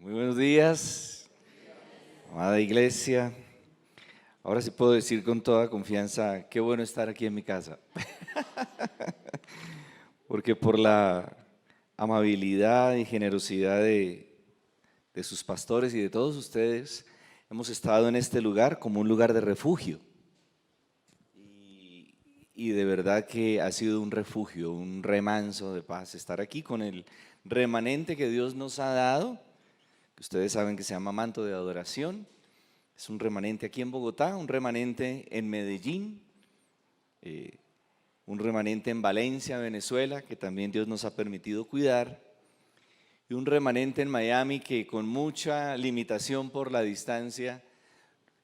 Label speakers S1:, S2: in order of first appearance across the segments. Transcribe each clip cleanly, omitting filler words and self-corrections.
S1: Muy buenos días, amada iglesia. Ahora sí puedo decir con toda confianza, qué bueno estar aquí en mi casa. Porque por la amabilidad y generosidad de sus pastores y de todos ustedes, hemos estado en este lugar como un lugar de refugio. Y de verdad que ha sido un refugio, un remanso de paz, estar aquí con el remanente que Dios nos ha dado, que ustedes saben que se llama manto de adoración. Es un remanente aquí en Bogotá, un remanente en Medellín, un remanente en Valencia, Venezuela, que también Dios nos ha permitido cuidar, y un remanente en Miami que con mucha limitación por la distancia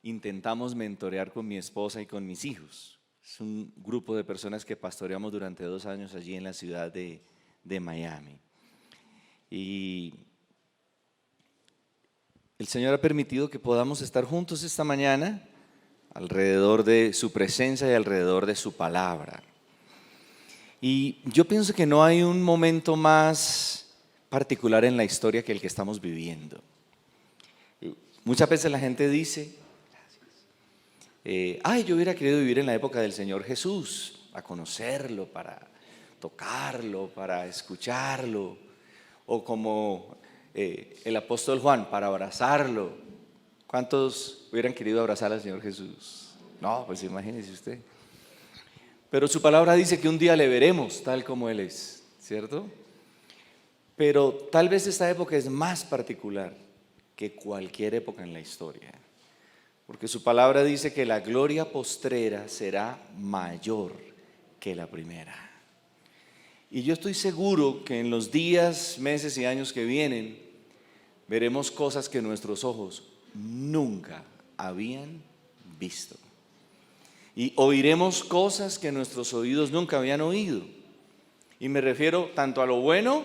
S1: intentamos mentorear con mi esposa y con mis hijos. Es un grupo de personas que pastoreamos durante 2 años allí en la ciudad de Miami. Y el Señor ha permitido que podamos estar juntos esta mañana alrededor de su presencia y alrededor de su palabra. Y yo pienso que no hay un momento más particular en la historia que el que estamos viviendo. Muchas veces la gente dice, yo hubiera querido vivir en la época del Señor Jesús, a conocerlo, para tocarlo, para escucharlo, o como el apóstol Juan, para abrazarlo. ¿Cuántos hubieran querido abrazar al Señor Jesús? No, pues imagínese usted. Pero su palabra dice que un día le veremos tal como Él es, ¿cierto? Pero tal vez esta época es más particular que cualquier época en la historia, porque su palabra dice que la gloria postrera será mayor que la primera. Y yo estoy seguro que en los días, meses y años que vienen, veremos cosas que nuestros ojos nunca habían visto. Y oiremos cosas que nuestros oídos nunca habían oído. Y me refiero tanto a lo bueno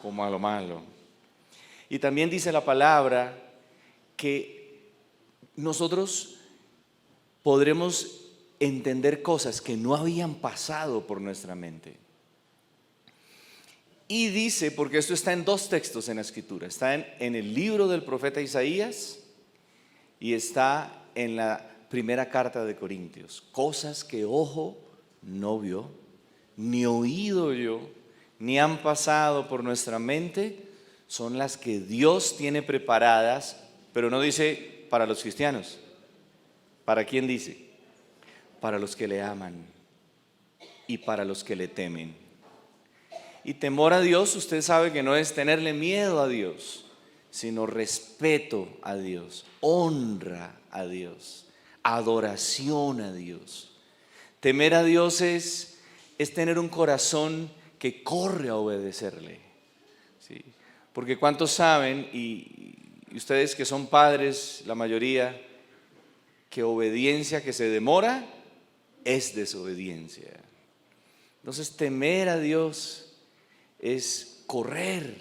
S1: como a lo malo. Y también dice la palabra que nosotros podremos entender cosas que no habían pasado por nuestra mente. Y dice, porque esto está en 2 textos en la Escritura, está en el libro del profeta Isaías y está en la primera carta de Corintios, cosas que ojo no vio, ni oído oyó, ni han pasado por nuestra mente, son las que Dios tiene preparadas, pero no dice para los cristianos. ¿Para quién dice? Para los que le aman y para los que le temen. Y temor a Dios, usted sabe que no es tenerle miedo a Dios, sino respeto a Dios, honra a Dios, adoración a Dios. Temer a Dios es tener un corazón que corre a obedecerle, ¿sí? Porque cuántos saben, y ustedes que son padres, la mayoría, que obediencia que se demora es desobediencia. Entonces temer a Dios es correr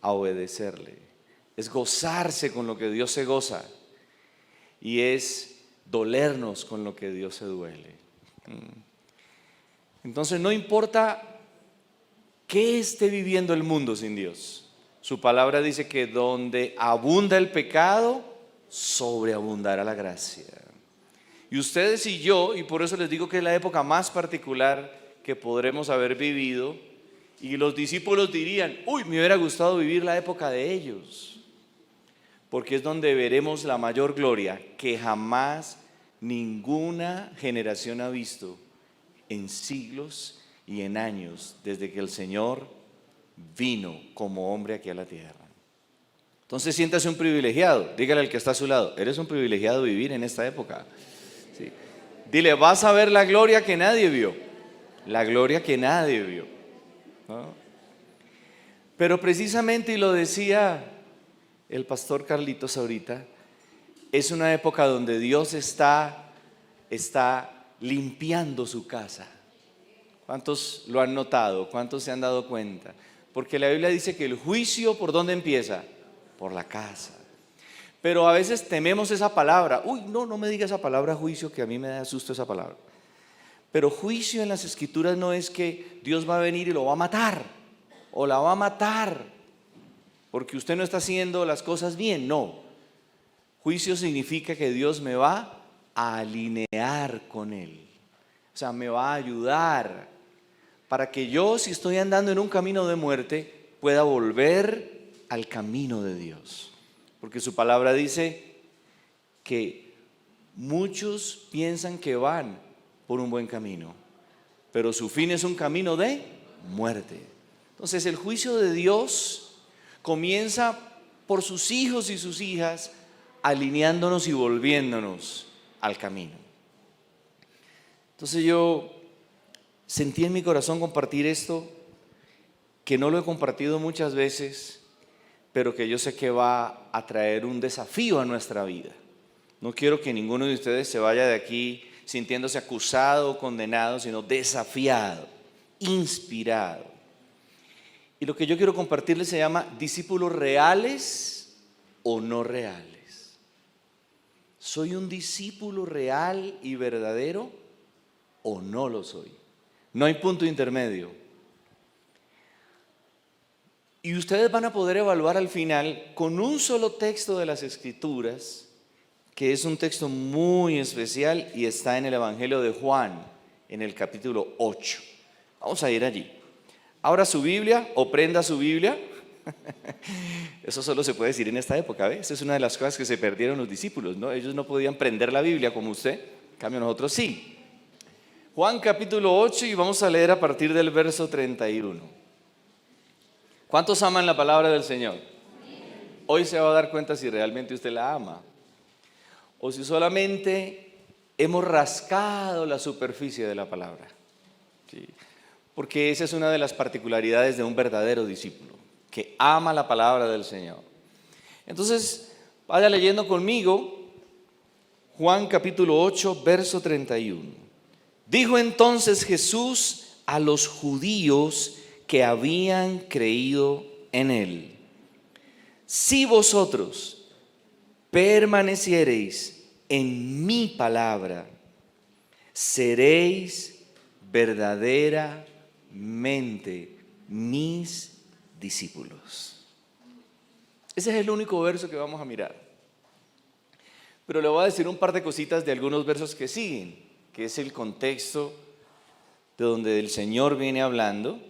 S1: a obedecerle, es gozarse con lo que Dios se goza y es dolernos con lo que Dios se duele. Entonces no importa qué esté viviendo el mundo sin Dios, su palabra dice que donde abunda el pecado, sobreabundará la gracia. Y ustedes y yo, y por eso les digo que es la época más particular que podremos haber vivido, y los discípulos dirían, me hubiera gustado vivir la época de ellos, porque es donde veremos la mayor gloria que jamás ninguna generación ha visto en siglos y en años desde que el Señor vino como hombre aquí a la tierra. Entonces siéntase un privilegiado, dígale al que está a su lado, eres un privilegiado vivir en esta época. ¿Sí? Dile, vas a ver la gloria que nadie vio, la gloria que nadie vio, ¿no? Pero precisamente, y lo decía el pastor Carlitos ahorita, es una época donde Dios está limpiando su casa. ¿Cuántos lo han notado? ¿Cuántos se han dado cuenta? Porque la Biblia dice que el juicio, ¿por dónde empieza? Por la casa. Pero a veces tememos esa palabra. No me diga esa palabra juicio, que a mí me da susto esa palabra. Pero juicio en las Escrituras no es que Dios va a venir y lo va a matar o la va a matar. porque usted no está haciendo las cosas bien, no. Juicio significa que Dios me va a alinear con Él, o sea, me va a ayudar para que yo, si estoy andando en un camino de muerte, pueda volver al camino de Dios, porque su palabra dice que muchos piensan que van por un buen camino, pero su fin es un camino de muerte. Entonces el juicio de Dios comienza por sus hijos y sus hijas, alineándonos y volviéndonos al camino. Entonces yo sentí en mi corazón compartir esto, que no lo he compartido muchas veces, pero que yo sé que va a traer un desafío a nuestra vida. No quiero que ninguno de ustedes se vaya de aquí sintiéndose acusado o condenado, sino desafiado, inspirado. Y lo que yo quiero compartirles se llama discípulos reales o no reales. ¿Soy un discípulo real y verdadero o no lo soy? No hay punto intermedio. Y ustedes van a poder evaluar al final con un solo texto de las Escrituras, que es un texto muy especial y está en el Evangelio de Juan, en el capítulo 8. Vamos a ir allí. Abra su Biblia o prenda su Biblia. Eso solo se puede decir en esta época, ¿ves? Esa es una de las cosas que se perdieron los discípulos, ¿no? Ellos no podían prender la Biblia como usted, en cambio nosotros sí. Juan capítulo 8 y vamos a leer a partir del verso 31. ¿Cuántos aman la palabra del Señor? Hoy se va a dar cuenta si realmente usted la ama o si solamente hemos rascado la superficie de la palabra. ¿Sí? Porque esa es una de las particularidades de un verdadero discípulo, que ama la palabra del Señor. Entonces, vaya leyendo conmigo Juan capítulo 8, verso 31. Dijo entonces Jesús a los judíos que habían creído en Él: si vosotros permaneciereis en mi palabra, seréis verdaderamente mis discípulos. Ese es el único verso que vamos a mirar. Pero le voy a decir un par de cositas de algunos versos que siguen, que es el contexto de donde el Señor viene hablando.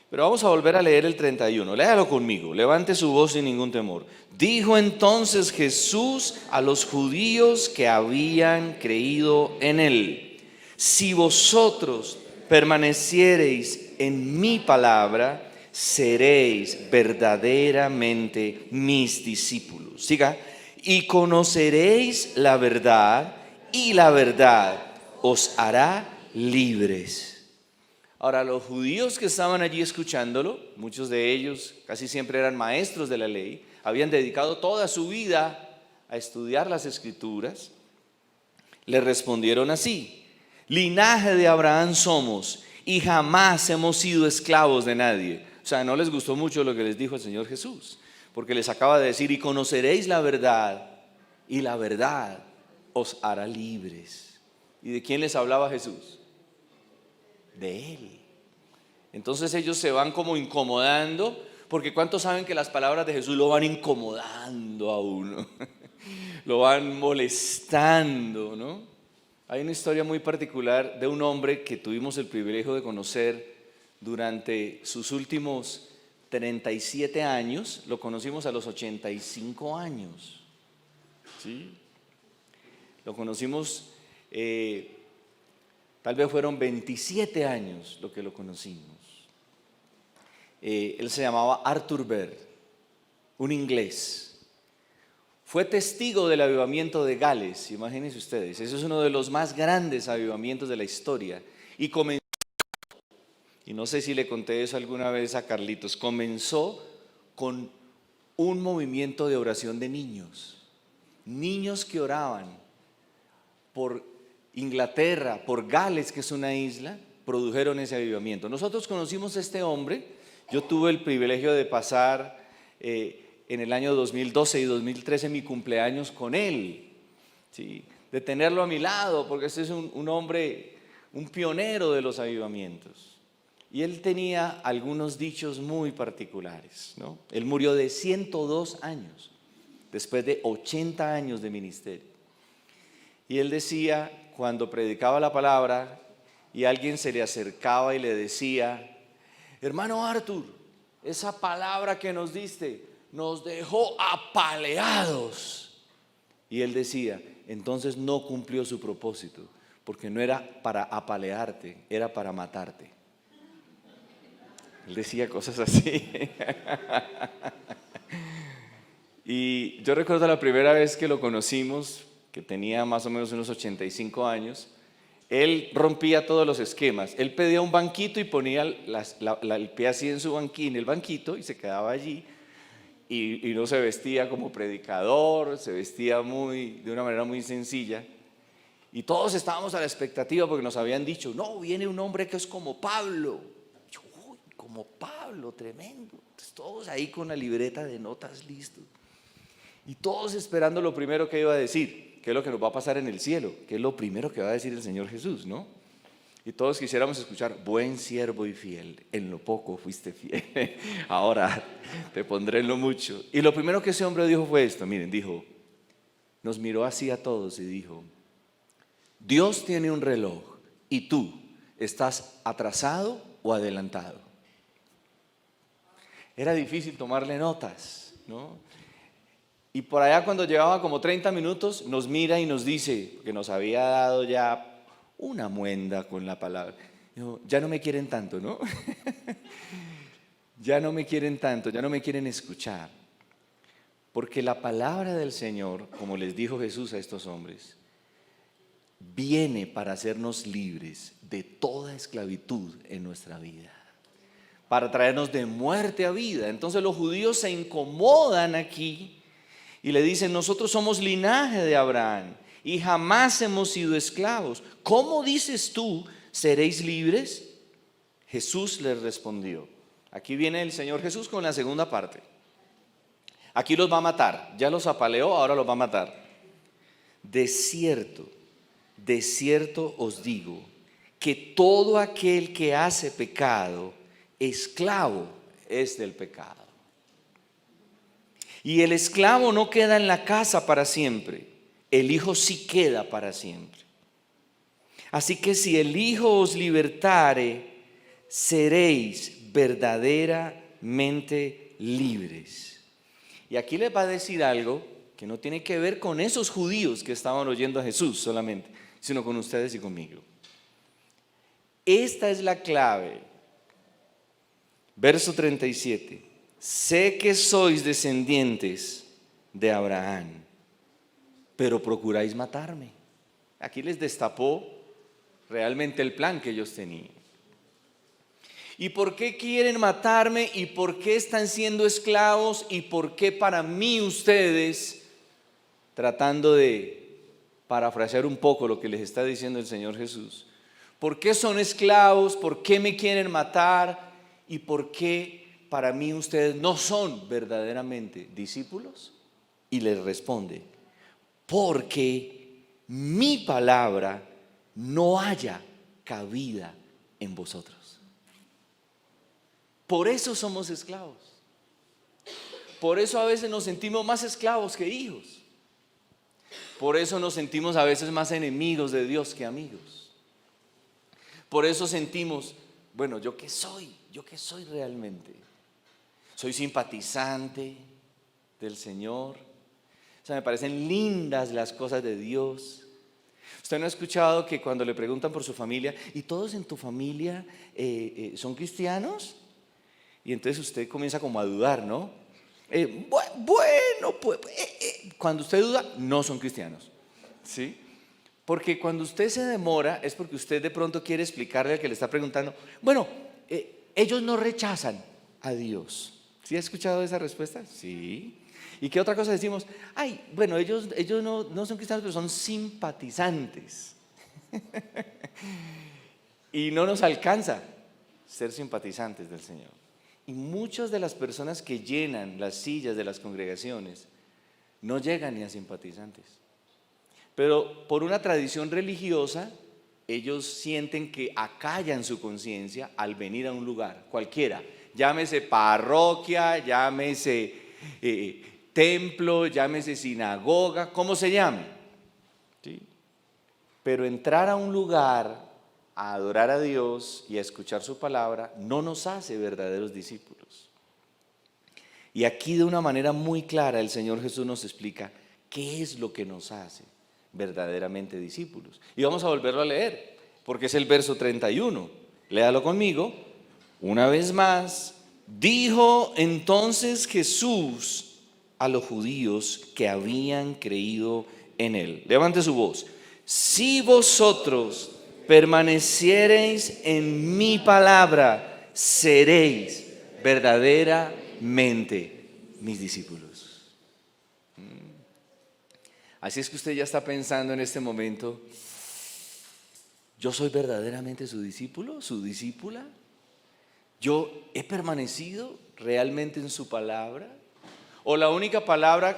S1: Pero vamos a volver a leer el 31. Léalo conmigo, levante su voz sin ningún temor. Dijo entonces Jesús a los judíos que habían creído en Él: si vosotros permaneciereis en mi palabra, seréis verdaderamente mis discípulos. Siga. Y conoceréis la verdad, y la verdad os hará libres. Ahora, los judíos que estaban allí escuchándolo, muchos de ellos casi siempre eran maestros de la ley, habían dedicado toda su vida a estudiar las Escrituras, le respondieron así: linaje de Abraham somos y jamás hemos sido esclavos de nadie. O sea, no les gustó mucho lo que les dijo el Señor Jesús, porque les acaba de decir: y conoceréis la verdad, y la verdad os hará libres. ¿Y de quién les hablaba Jesús? De Él. Entonces ellos se van como incomodando, porque ¿cuántos saben que las palabras de Jesús lo van incomodando a uno? Lo van molestando, ¿no? Hay una historia muy particular de un hombre que tuvimos el privilegio de conocer durante sus últimos 37 años. Lo conocimos a los 85 años. ¿Sí? Lo conocimos, tal vez fueron 27 años lo que lo conocimos. Él se llamaba Arthur Berg, un inglés. Fue testigo del avivamiento de Gales, imagínense ustedes. Ese es uno de los más grandes avivamientos de la historia. Y comenzó, y no sé si le conté eso alguna vez a Carlitos, comenzó con un movimiento de oración de niños. Niños que oraban por Inglaterra, por Gales, que es una isla, produjeron ese avivamiento. Nosotros conocimos a este hombre. Yo tuve el privilegio de pasar en el año 2012 y 2013 mi cumpleaños con él, ¿sí? De tenerlo a mi lado, porque este es un hombre, un pionero de los avivamientos. Y él tenía algunos dichos muy particulares, ¿no? Él murió de 102 años, después de 80 años de ministerio. Y él decía, cuando predicaba la palabra y alguien se le acercaba y le decía: hermano Arthur, esa palabra que nos diste nos dejó apaleados. Y él decía: entonces no cumplió su propósito, porque no era para apalearte, era para matarte. Él decía cosas así. Y yo recuerdo la primera vez que lo conocimos, que tenía más o menos unos 85 años, él rompía todos los esquemas. Él pedía un banquito y ponía el pie así en su banquín, el banquito, y se quedaba allí. Y no se vestía como predicador, se vestía de una manera muy sencilla. Y todos estábamos a la expectativa porque nos habían dicho: no, viene un hombre que es como Pablo. Yo, uy, como Pablo, tremendo. Entonces, todos ahí con la libreta de notas listos. Y todos esperando lo primero que iba a decir, que es lo que nos va a pasar en el cielo, que es lo primero que va a decir el Señor Jesús, ¿no? Y todos quisiéramos escuchar: buen siervo y fiel, en lo poco fuiste fiel, ahora te pondré en lo mucho. Y lo primero que ese hombre dijo fue esto, miren, dijo, nos miró así a todos y dijo: Dios tiene un reloj y tú, ¿estás atrasado o adelantado? Era difícil tomarle notas, ¿no? Y por allá cuando llevaba como 30 minutos nos mira y nos dice, que nos había dado ya una muenda con la palabra, dijo: ya no me quieren tanto, ¿no? Ya no me quieren tanto, ya no me quieren escuchar. Porque la palabra del Señor, como les dijo Jesús a estos hombres, viene para hacernos libres de toda esclavitud en nuestra vida, para traernos de muerte a vida. Entonces los judíos se incomodan aquí y le dicen: nosotros somos linaje de Abraham y jamás hemos sido esclavos. ¿Cómo dices tú, seréis libres? Jesús les respondió. Aquí viene el Señor Jesús con la segunda parte. Aquí los va a matar. Ya los apaleó, ahora los va a matar. De cierto os digo, que todo aquel que hace pecado, esclavo es del pecado. Y el esclavo no queda en la casa para siempre, el Hijo sí queda para siempre. Así que si el Hijo os libertare, seréis verdaderamente libres. Y aquí les va a decir algo que no tiene que ver con esos judíos que estaban oyendo a Jesús solamente, sino con ustedes y conmigo. Esta es la clave. Verso 37. Sé que sois descendientes de Abraham, pero procuráis matarme. Aquí les destapó realmente el plan que ellos tenían. ¿Y por qué quieren matarme? ¿Y por qué están siendo esclavos? ¿Y por qué para mí ustedes, tratando de parafrasear un poco lo que les está diciendo el Señor Jesús, por qué son esclavos? ¿Por qué me quieren matar? ¿Y por qué para mí ustedes no son verdaderamente discípulos? Y les responde: porque mi palabra no haya cabida en vosotros. Por eso somos esclavos. Por eso a veces nos sentimos más esclavos que hijos. Por eso nos sentimos a veces más enemigos de Dios que amigos. Por eso sentimos, bueno, ¿yo qué soy? ¿Yo qué soy realmente? Soy simpatizante del Señor. O sea, me parecen lindas las cosas de Dios. ¿Usted no ha escuchado que cuando le preguntan por su familia, ¿y todos en tu familia son cristianos? Y entonces usted comienza como a dudar, ¿no? Cuando usted duda, no son cristianos, ¿sí? Porque cuando usted se demora es porque usted de pronto quiere explicarle al que le está preguntando, bueno, ellos no rechazan a Dios. ¿Sí ha escuchado esa respuesta? Sí. ¿Y qué otra cosa decimos? Ay, bueno, ellos no son cristianos, pero son simpatizantes. Y no nos alcanza ser simpatizantes del Señor. Y muchas de las personas que llenan las sillas de las congregaciones no llegan ni a simpatizantes. Pero por una tradición religiosa ellos sienten que acallan su conciencia al venir a un lugar, cualquiera, llámese parroquia, llámese templo, llámese sinagoga, como se llame, ¿sí? Pero entrar a un lugar a adorar a Dios y a escuchar su palabra no nos hace verdaderos discípulos. Y aquí de una manera muy clara el Señor Jesús nos explica qué es lo que nos hace verdaderamente discípulos. Y vamos a volverlo a leer, porque es el verso 31. Léalo conmigo. Una vez más, dijo entonces Jesús a los judíos que habían creído en él. Levante su voz. Si vosotros permaneciereis en mi palabra, seréis verdaderamente mis discípulos. Así es que usted ya está pensando en este momento, ¿yo soy verdaderamente su discípulo, su discípula? ¿Yo he permanecido realmente en su palabra? ¿O la única palabra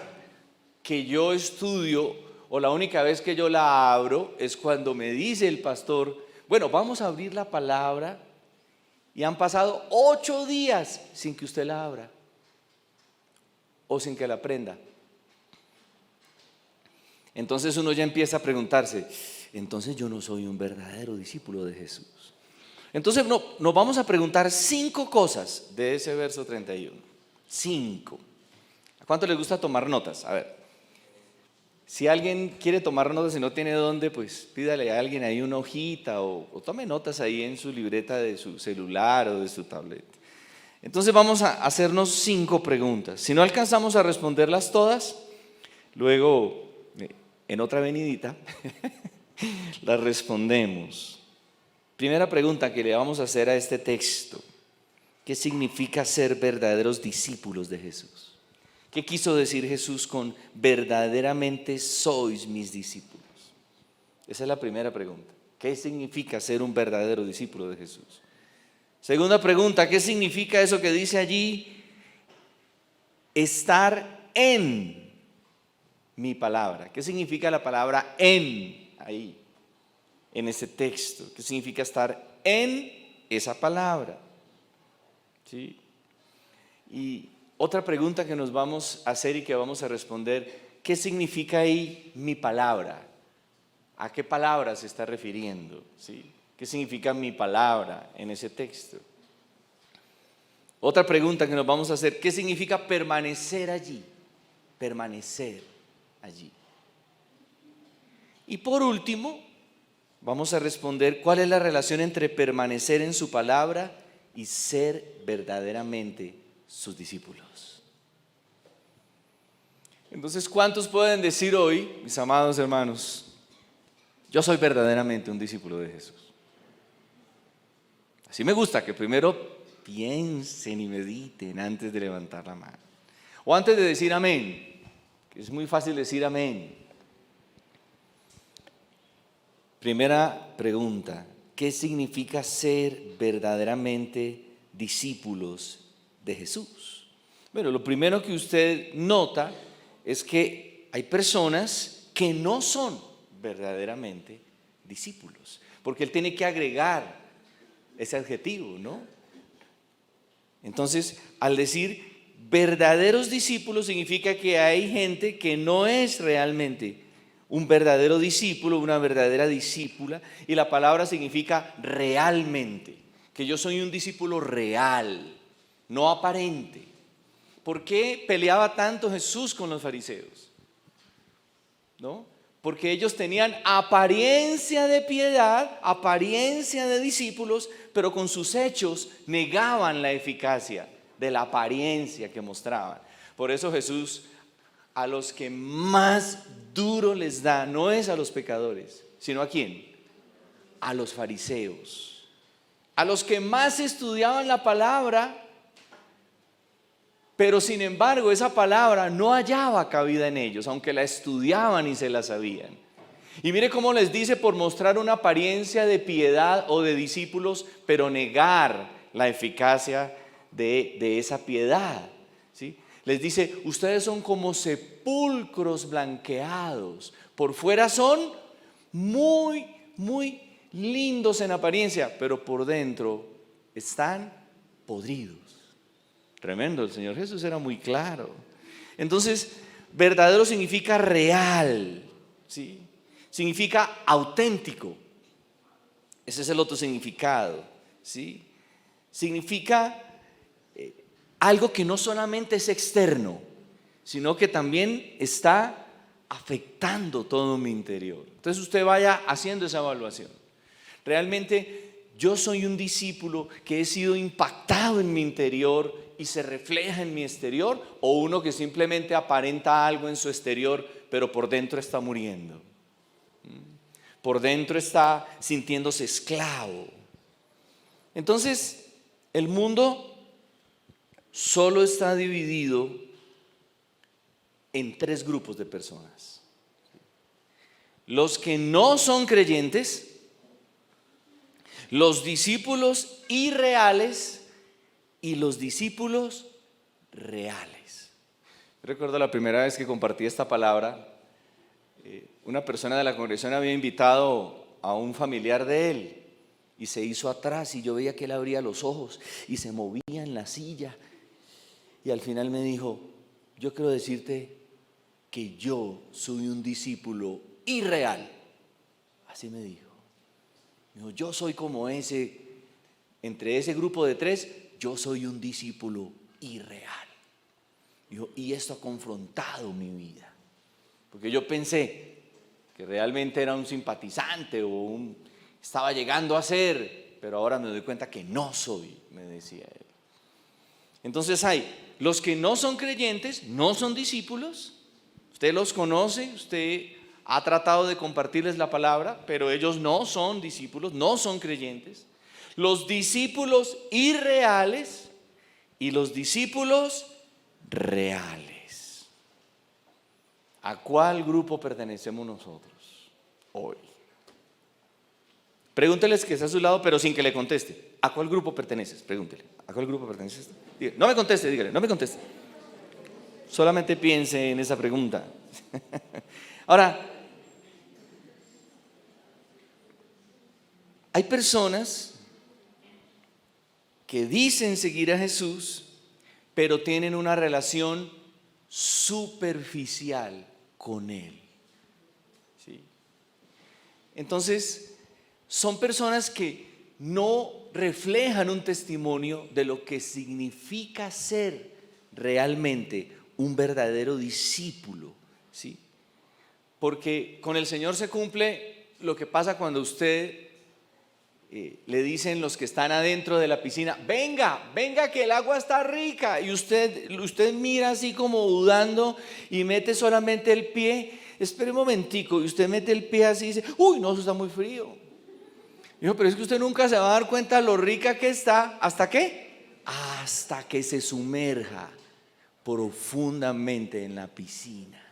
S1: que yo estudio o la única vez que yo la abro es cuando me dice el pastor, bueno, vamos a abrir la palabra, y han pasado 8 días sin que usted la abra o sin que la aprenda? Entonces uno ya empieza a preguntarse, entonces yo no soy un verdadero discípulo de Jesús. Entonces nos vamos a preguntar 5 cosas de ese verso 31. 5. ¿A cuánto les gusta tomar notas? A ver, si alguien quiere tomar notas y no tiene dónde, pues pídale a alguien ahí una hojita o tome notas ahí en su libreta de su celular o de su tablet. Entonces vamos a hacernos 5 preguntas. Si no alcanzamos a responderlas todas, luego en otra venidita las respondemos. Primera pregunta que le vamos a hacer a este texto: ¿qué significa ser verdaderos discípulos de Jesús? ¿Qué quiso decir Jesús con verdaderamente sois mis discípulos? Esa es la primera pregunta. ¿Qué significa ser un verdadero discípulo de Jesús? Segunda pregunta: ¿qué significa eso que dice allí? Estar en mi palabra. ¿Qué significa la palabra en ahí, en ese texto? ¿Qué significa estar en esa palabra? ¿Sí? Y otra pregunta que nos vamos a hacer y que vamos a responder: ¿qué significa ahí mi palabra? ¿A qué palabra se está refiriendo? ¿Sí? ¿Qué significa mi palabra en ese texto? Otra pregunta que nos vamos a hacer: ¿qué significa permanecer allí? Permanecer allí. Y por último, vamos a responder cuál es la relación entre permanecer en su palabra y ser verdaderamente sus discípulos. Entonces, ¿cuántos pueden decir hoy, mis amados hermanos, yo soy verdaderamente un discípulo de Jesús? Así me gusta que primero piensen y mediten antes de levantar la mano, o antes de decir amén, que es muy fácil decir amén. Primera pregunta: ¿qué significa ser verdaderamente discípulos de Jesús? Bueno, lo primero que usted nota es que hay personas que no son verdaderamente discípulos, porque él tiene que agregar ese adjetivo, ¿no? Entonces, al decir verdaderos discípulos, significa que hay gente que no es realmente un verdadero discípulo, una verdadera discípula, y la palabra significa realmente, que yo soy un discípulo real, no aparente. ¿Por qué peleaba tanto Jesús con los fariseos? ¿No? Porque ellos tenían apariencia de piedad, apariencia de discípulos, pero con sus hechos negaban la eficacia de la apariencia que mostraban. Por eso Jesús a los que más duro les da no es a los pecadores, sino ¿a quién? A los fariseos, a los que más estudiaban la palabra, pero sin embargo esa palabra no hallaba cabida en ellos, aunque la estudiaban y se la sabían. Y mire cómo les dice: por mostrar una apariencia de piedad o de discípulos, pero negar la eficacia de esa piedad, ¿sí? Les dice: ustedes son como sepulcros blanqueados, por fuera son muy lindos en apariencia, pero por dentro están podridos. Tremendo, el Señor Jesús era muy claro. Entonces, verdadero significa real, ¿sí? Significa auténtico. Ese es el otro significado, ¿sí? Significa algo que no solamente es externo, sino que también está afectando todo mi interior. Entonces usted vaya haciendo esa evaluación. Realmente yo soy un discípulo que he sido impactado en mi interior y se refleja en mi exterior, o uno que simplemente aparenta algo en su exterior, pero por dentro está muriendo. Por dentro está sintiéndose esclavo. Entonces, el mundo solo está dividido en 3 grupos de personas: los que no son creyentes, los discípulos irreales y los discípulos reales. Recuerdo la primera vez que compartí esta palabra, una persona de la congregación había invitado a un familiar de él y se hizo atrás, y yo veía que él abría los ojos y se movía en la silla, y al final me dijo: yo quiero decirte que yo soy un discípulo irreal. Así me dijo. Yo soy como ese, entre ese grupo de 3, yo soy un discípulo irreal. Y esto ha confrontado mi vida, porque yo pensé que realmente era un simpatizante estaba llegando a ser, pero ahora me doy cuenta que no soy, me decía él. Entonces hay los que no son creyentes, no son discípulos. Usted los conoce, usted ha tratado de compartirles la palabra, pero ellos no son discípulos, no son creyentes. Los discípulos irreales y los discípulos reales. ¿A cuál grupo pertenecemos nosotros hoy? Pregúnteles que está a su lado, pero sin que le conteste. ¿A cuál grupo perteneces? Pregúntele. ¿A cuál grupo perteneces? No me conteste, dígale, no me conteste. Solamente piense en esa pregunta. Ahora, hay personas que dicen seguir a Jesús, pero tienen una relación superficial con Él. ¿Sí? Entonces, son personas que no reflejan un testimonio de lo que significa ser realmente un verdadero discípulo, ¿sí? Porque con el Señor se cumple lo que pasa cuando usted le dicen los que están adentro de la piscina: venga, venga que el agua está rica, y usted mira así como dudando y mete solamente el pie. Espere un momentico, y usted mete el pie así y dice: uy, no, eso está muy frío. Dijo: pero es que usted nunca se va a dar cuenta lo rica que está. ¿Hasta qué? Hasta que se sumerja profundamente en la piscina.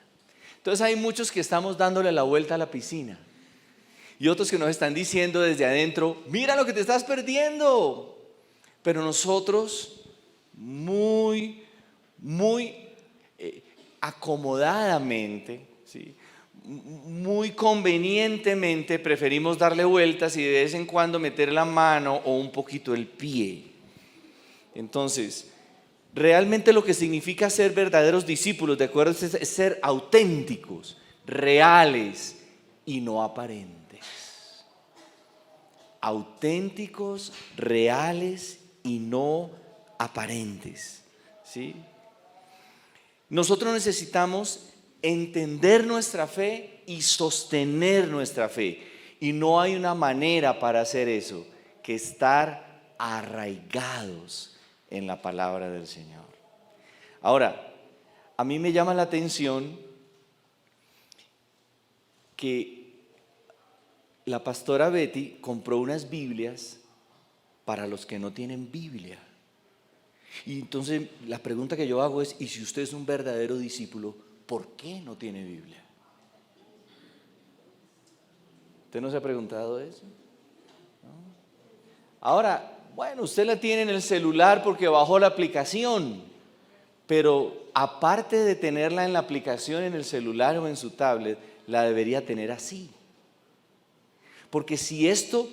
S1: Entonces hay muchos que estamos dándole la vuelta a la piscina, y otros que nos están diciendo desde adentro: mira lo que te estás perdiendo. Pero nosotros muy acomodadamente, ¿sí?, muy convenientemente preferimos darle vueltas y de vez en cuando meter la mano o un poquito el pie. Entonces, realmente lo que significa ser verdaderos discípulos, de acuerdo, es ser auténticos, reales y no aparentes. Auténticos, reales y no aparentes, ¿sí? Nosotros necesitamos entender nuestra fe y sostener nuestra fe, y no hay una manera para hacer eso que estar arraigados en la palabra del Señor. Ahora, a mí me llama la atención que la pastora Betty compró unas Biblias para los que no tienen Biblia. Y entonces la pregunta que yo hago es: ¿y si usted es un verdadero discípulo, por qué no tiene Biblia? ¿Usted no se ha preguntado eso? ¿No? Ahora, bueno, usted la tiene en el celular porque bajó la aplicación, pero aparte de tenerla en la aplicación en el celular o en su tablet, la debería tener así. Porque si esto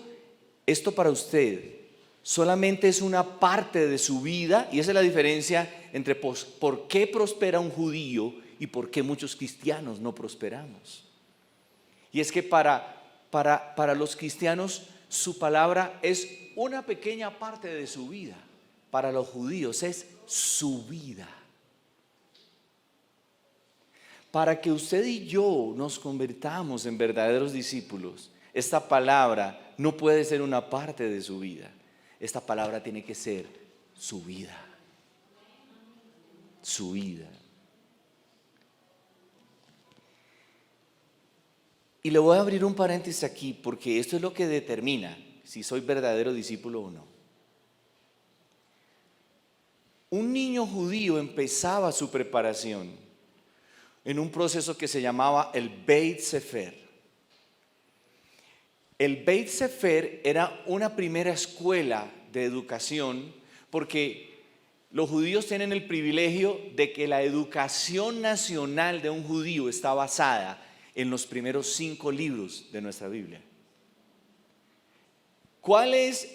S1: para usted solamente es una parte de su vida, y esa es la diferencia entre por qué prospera un judío y por qué muchos cristianos no prosperamos. Y es que para los cristianos su palabra es una pequeña parte de su vida. Para los judíos es su vida. Para que usted y yo nos convirtamos en verdaderos discípulos, esta palabra no puede ser una parte de su vida. Esta palabra tiene que ser su vida. Su vida. Y le voy a abrir un paréntesis aquí porque esto es lo que determina si soy verdadero discípulo o no. Un niño judío empezaba su preparación en un proceso que se llamaba el Beit Sefer. El Beit Sefer era una primera escuela de educación porque los judíos tienen el privilegio de que la educación nacional de un judío está basada en los primeros 5 libros de nuestra Biblia. ¿Cuál es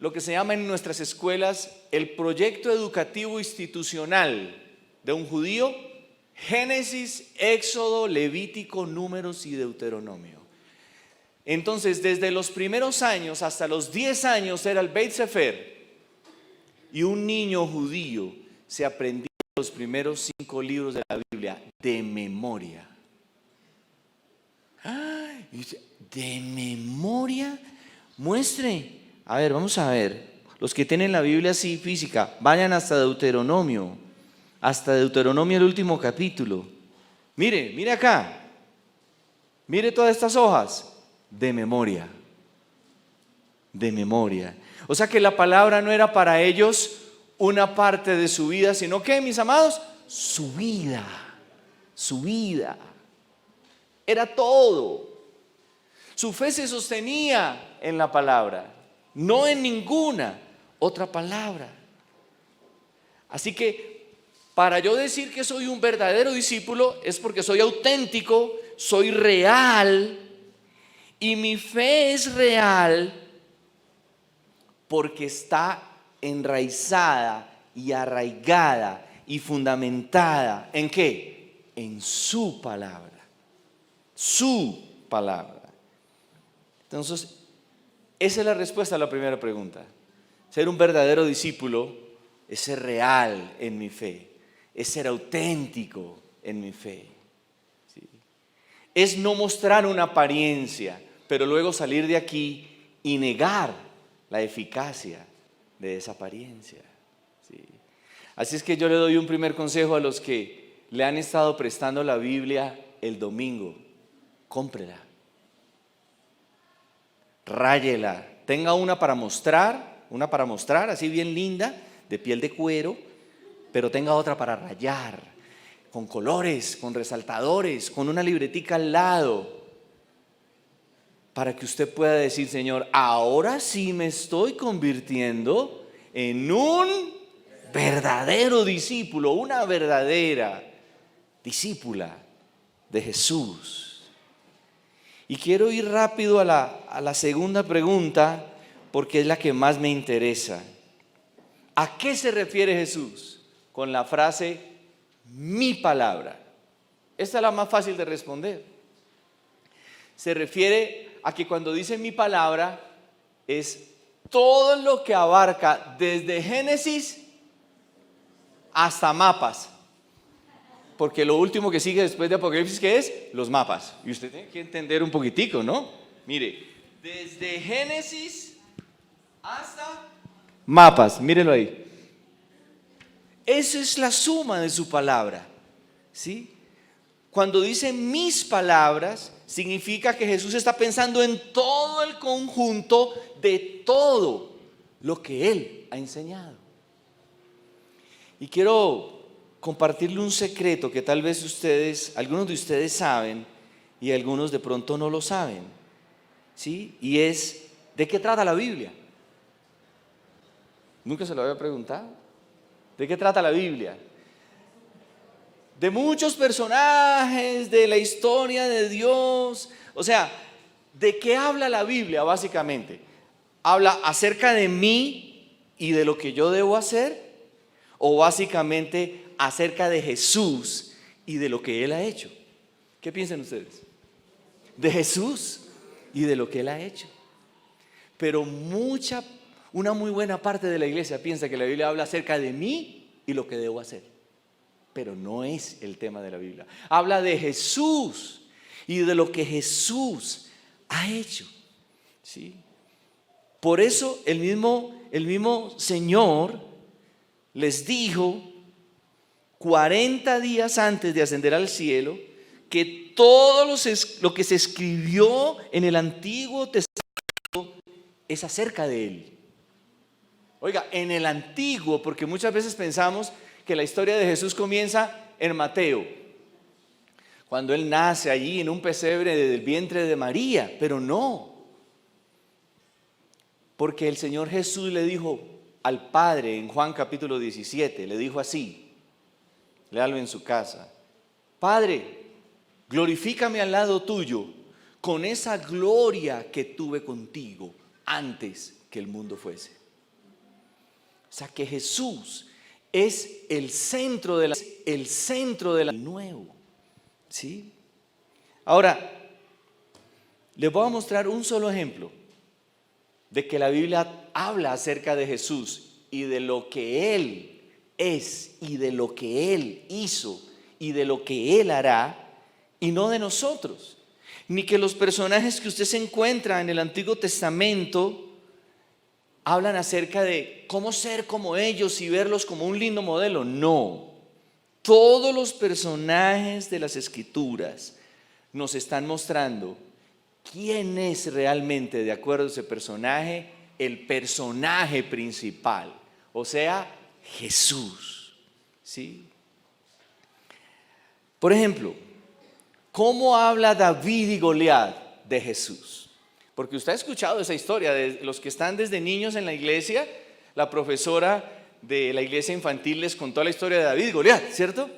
S1: lo que se llama en nuestras escuelas el proyecto educativo institucional de un judío? Génesis, Éxodo, Levítico, Números y Deuteronomio. Entonces, desde los primeros años hasta los 10 años era el Beit Sefer, y un niño judío se aprendía los primeros 5 libros de la Biblia de memoria. ¿De memoria? Muestre. A ver, vamos a ver. Los que tienen la Biblia así física, vayan hasta Deuteronomio. Hasta Deuteronomio, el último capítulo. Mire acá. Mire todas estas hojas. De memoria. De memoria. O sea que la palabra no era para ellos una parte de su vida, sino que, mis amados, su vida. Su vida. Era todo. Su fe se sostenía en la palabra, no en ninguna otra palabra. Así que para yo decir que soy un verdadero discípulo es porque soy auténtico, soy real, y mi fe es real porque está enraizada y arraigada y fundamentada ¿en qué? En su palabra. Su palabra. Entonces, esa es la respuesta a la primera pregunta. Ser un verdadero discípulo es ser real en mi fe, es ser auténtico en mi fe. ¿Sí? Es no mostrar una apariencia, pero luego salir de aquí y negar la eficacia de esa apariencia. ¿Sí? Así es que yo le doy un primer consejo a los que le han estado prestando la Biblia el domingo. Cómprela. Ráyela, tenga una para mostrar, así bien linda, de piel de cuero, pero tenga otra para rayar, con colores, con resaltadores, con una libretica al lado, para que usted pueda decir: Señor, ahora sí me estoy convirtiendo en un verdadero discípulo, una verdadera discípula de Jesús. Y quiero ir rápido a la segunda pregunta porque es la que más me interesa. ¿A qué se refiere Jesús con la frase mi palabra? Esta es la más fácil de responder. Se refiere a que cuando dice mi palabra es todo lo que abarca desde Génesis hasta mapas. Porque lo último que sigue después de Apocalipsis, ¿qué es? Los mapas. Y usted tiene que entender un poquitico, ¿no? Mire, desde Génesis hasta mapas, mírelo ahí. Esa es la suma de su palabra, ¿sí? Cuando dice mis palabras, significa que Jesús está pensando en todo el conjunto de todo lo que Él ha enseñado. Y quiero compartirle un secreto que tal vez algunos de ustedes saben y algunos de pronto no lo saben, ¿sí? Y es, ¿de qué trata la Biblia? ¿Nunca se lo había preguntado? ¿De qué trata la Biblia? De muchos personajes, de la historia de Dios. O sea, ¿De qué habla la Biblia básicamente? ¿Habla acerca de mí y de lo que yo debo hacer? ¿O básicamente acerca de Jesús y de lo que Él ha hecho? ¿Qué piensan ustedes? De Jesús y de lo que Él ha hecho. Pero una muy buena parte de la iglesia piensa que la Biblia habla acerca de mí y lo que debo hacer. Pero no es el tema de la Biblia. Habla de Jesús y de lo que Jesús ha hecho. ¿Sí? Por eso el mismo Señor les dijo 40 días antes de ascender al cielo que todo lo que se escribió en el Antiguo Testamento es acerca de Él. Oiga, en el Antiguo, porque muchas veces pensamos que la historia de Jesús comienza en Mateo, cuando Él nace allí en un pesebre del vientre de María, pero no. Porque el Señor Jesús le dijo al Padre en Juan capítulo 17, le dijo así, léalo en su casa: Padre, glorifícame al lado tuyo con esa gloria que tuve contigo antes que el mundo fuese. O sea que Jesús es el centro de la nuevo. ¿Sí? Ahora, les voy a mostrar un solo ejemplo de que la Biblia habla acerca de Jesús y de lo que Él es y de lo que Él hizo y de lo que Él hará, y no de nosotros. Ni que los personajes que usted se encuentra en el Antiguo Testamento hablan acerca de cómo ser como ellos y verlos como un lindo modelo. No, todos los personajes de las Escrituras nos están mostrando quién es realmente, de acuerdo a ese personaje, el personaje principal, o sea, Jesús. ¿Sí? Por ejemplo, ¿cómo habla David y Goliat de Jesús? Porque usted ha escuchado esa historia de los que están desde niños en la iglesia. La profesora de la iglesia infantil les contó la historia de David y Goliat, ¿cierto?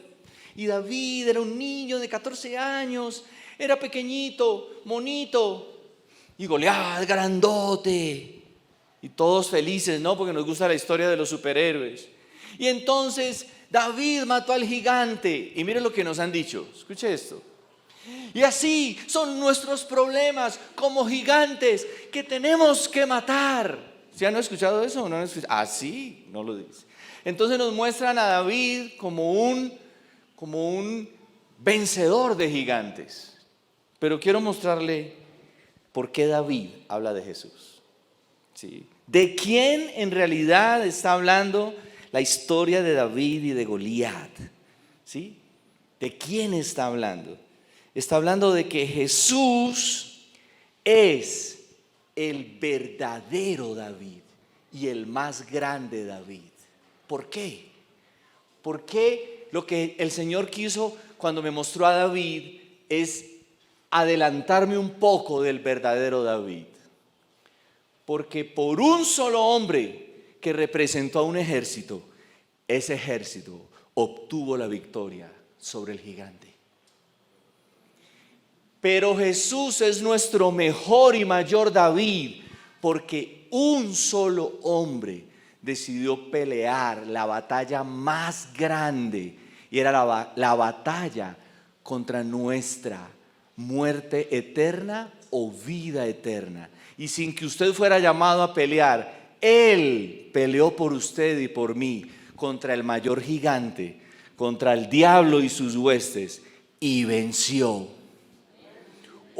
S1: Y David era un niño de 14 años, era pequeñito, monito, y Goliat grandote, y todos felices, ¿no? Porque nos gusta la historia de los superhéroes. Y entonces David mató al gigante, y mire lo que nos han dicho, escuche esto: y así son nuestros problemas como gigantes que tenemos que matar. ¿Sí han escuchado eso o no han escuchado? Así no lo dice. Entonces nos muestran a David como un vencedor de gigantes. Pero quiero mostrarle por qué David habla de Jesús. ¿Sí? ¿De quién en realidad está hablando la historia de David y de Goliat? ¿Sí? ¿De quién está hablando? Está hablando de que Jesús es el verdadero David y el más grande David. ¿Por qué? Porque lo que el Señor quiso cuando me mostró a David es adelantarme un poco del verdadero David. Porque por un solo hombre que representó a un ejército, ese ejército obtuvo la victoria sobre el gigante. Pero Jesús es nuestro mejor y mayor David, porque un solo hombre decidió pelear la batalla más grande, y era la batalla contra nuestra muerte eterna o vida eterna. Y sin que usted fuera llamado a pelear, Él peleó por usted y por mí contra el mayor gigante, contra el diablo y sus huestes, y venció.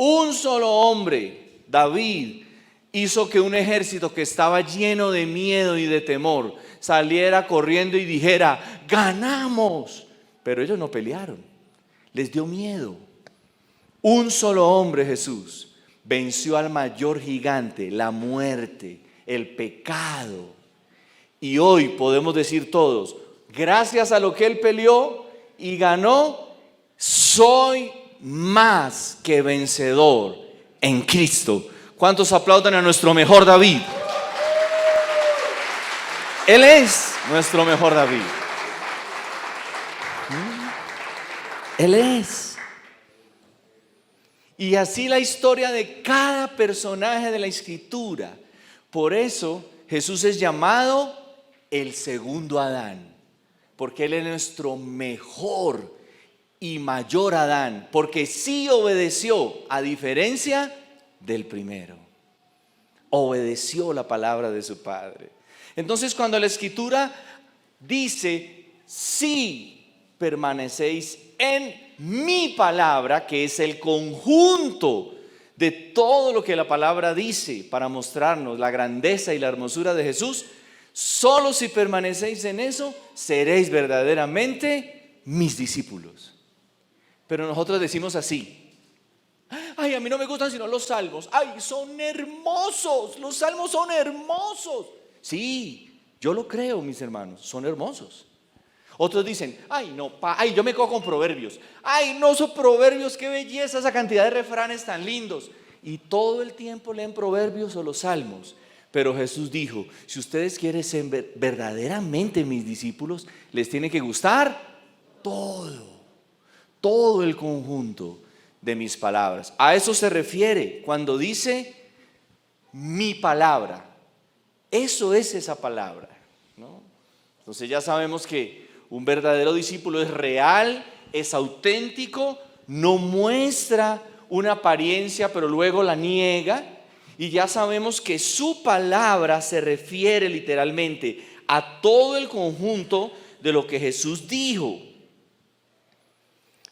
S1: Un solo hombre, David, hizo que un ejército que estaba lleno de miedo y de temor saliera corriendo y dijera: ganamos. Pero ellos no pelearon, les dio miedo. Un solo hombre, Jesús, venció al mayor gigante, la muerte, el pecado. Y hoy podemos decir todos: gracias a lo que Él peleó y ganó, soy más que vencedor en Cristo. ¿Cuántos aplaudan a nuestro mejor David? Él es nuestro mejor David. Él es. Y así la historia de cada personaje de la Escritura. Por eso Jesús es llamado el segundo Adán, porque Él es nuestro mejor y mayor Adán, porque sí obedeció, a diferencia del primero. Obedeció la palabra de su Padre. Entonces, cuando la Escritura dice, si permanecéis en mi palabra, que es el conjunto de todo lo que la palabra dice para mostrarnos la grandeza y la hermosura de Jesús, solo si permanecéis en eso, seréis verdaderamente mis discípulos. Pero nosotros decimos así: ay, a mí no me gustan sino los salmos. Ay, son hermosos, los salmos son hermosos. Sí, yo lo creo, mis hermanos, son hermosos. Otros dicen, ay, no, yo me cojo con proverbios. Ay, no, son proverbios, qué belleza, esa cantidad de refranes tan lindos. Y todo el tiempo leen proverbios o los salmos. Pero Jesús dijo, si ustedes quieren ser verdaderamente mis discípulos, les tiene que gustar todo el conjunto de mis palabras. A eso se refiere cuando dice mi palabra. Eso es esa palabra, ¿no? Entonces ya sabemos que un verdadero discípulo es real, es auténtico, no muestra una apariencia pero luego la niega. Y ya sabemos que su palabra se refiere literalmente a todo el conjunto de lo que Jesús dijo.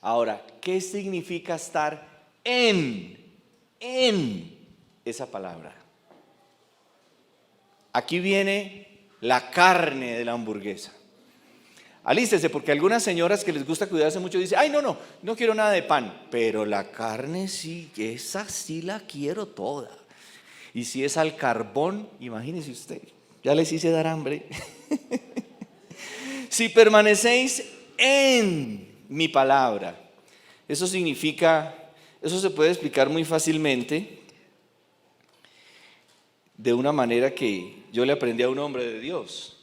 S1: Ahora, ¿qué significa estar en esa palabra? Aquí viene la carne de la hamburguesa. Alístese, porque algunas señoras que les gusta cuidarse mucho dicen, ay, no quiero nada de pan, pero la carne sí, esa sí la quiero toda. Y si es al carbón, imagínese usted, ya les hice dar hambre. Si permanecéis en mi palabra, eso significa, eso se puede explicar muy fácilmente de una manera que yo le aprendí a un hombre de Dios.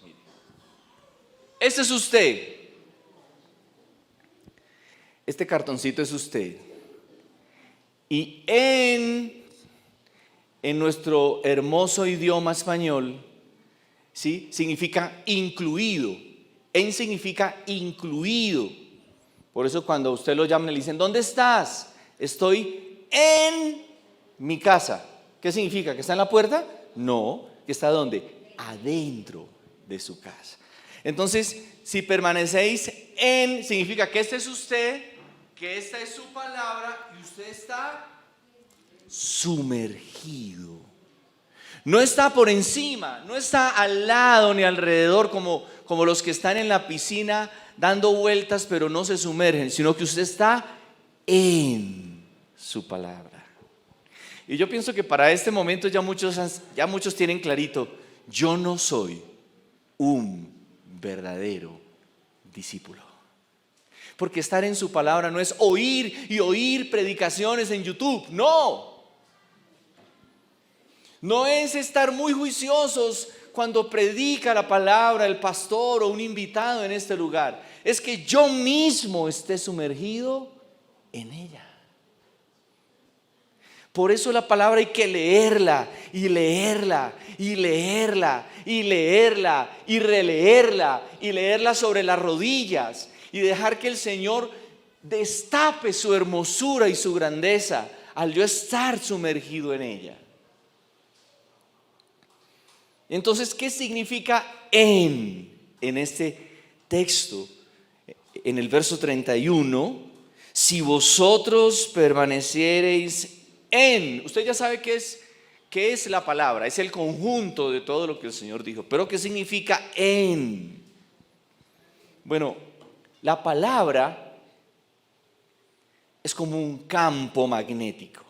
S1: Este es usted. Este cartoncito es usted. Y en nuestro hermoso idioma español, ¿sí?, significa incluido. En significa incluido. Por eso cuando usted lo llama le dicen, ¿dónde estás? Estoy en mi casa. ¿Qué significa? ¿Que está en la puerta? No, que está ¿dónde? Adentro de su casa. Entonces, si permanecéis en, significa que este es usted, que esta es su palabra y usted está sumergido. No está por encima, no está al lado ni alrededor como los que están en la piscina dando vueltas pero no se sumergen, sino que usted está en su palabra. Y yo pienso que para este momento ya muchos tienen clarito, yo no soy un verdadero discípulo. Porque estar en su palabra no es oír y oír predicaciones en YouTube, no. No es estar muy juiciosos cuando predica la palabra el pastor o un invitado en este lugar. Es que yo mismo esté sumergido en ella. Por eso la palabra hay que leerla y leerla y leerla y leerla y releerla y leerla sobre las rodillas y dejar que el Señor destape su hermosura y su grandeza al yo estar sumergido en ella. Entonces, ¿qué significa en este texto? En el verso 31, si vosotros permaneciereis en, usted ya sabe qué es la palabra, es el conjunto de todo lo que el Señor dijo, pero ¿qué significa en? Bueno, la palabra es como un campo magnético,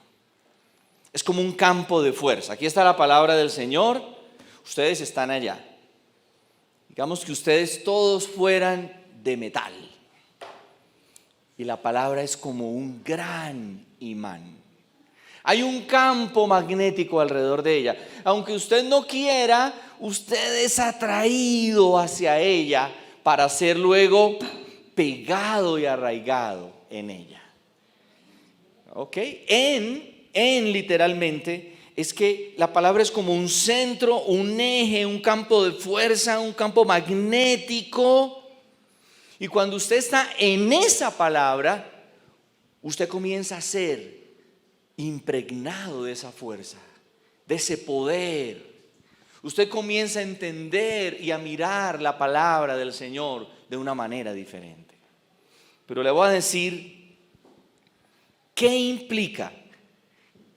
S1: es como un campo de fuerza. Aquí está la palabra del Señor, ustedes están allá. Digamos que ustedes todos fueran de metal y la palabra es como un gran imán. Hay un campo magnético alrededor de ella. Aunque usted no quiera, usted es atraído hacia ella para ser luego pegado y arraigado en ella. ¿ok? En literalmente es que la palabra es como un centro, un eje, un campo de fuerza, un campo magnético. Y cuando usted está en esa palabra, usted comienza a ser impregnado de esa fuerza, de ese poder. Usted comienza a entender y a mirar la palabra del Señor de una manera diferente. Pero le voy a decir qué implica,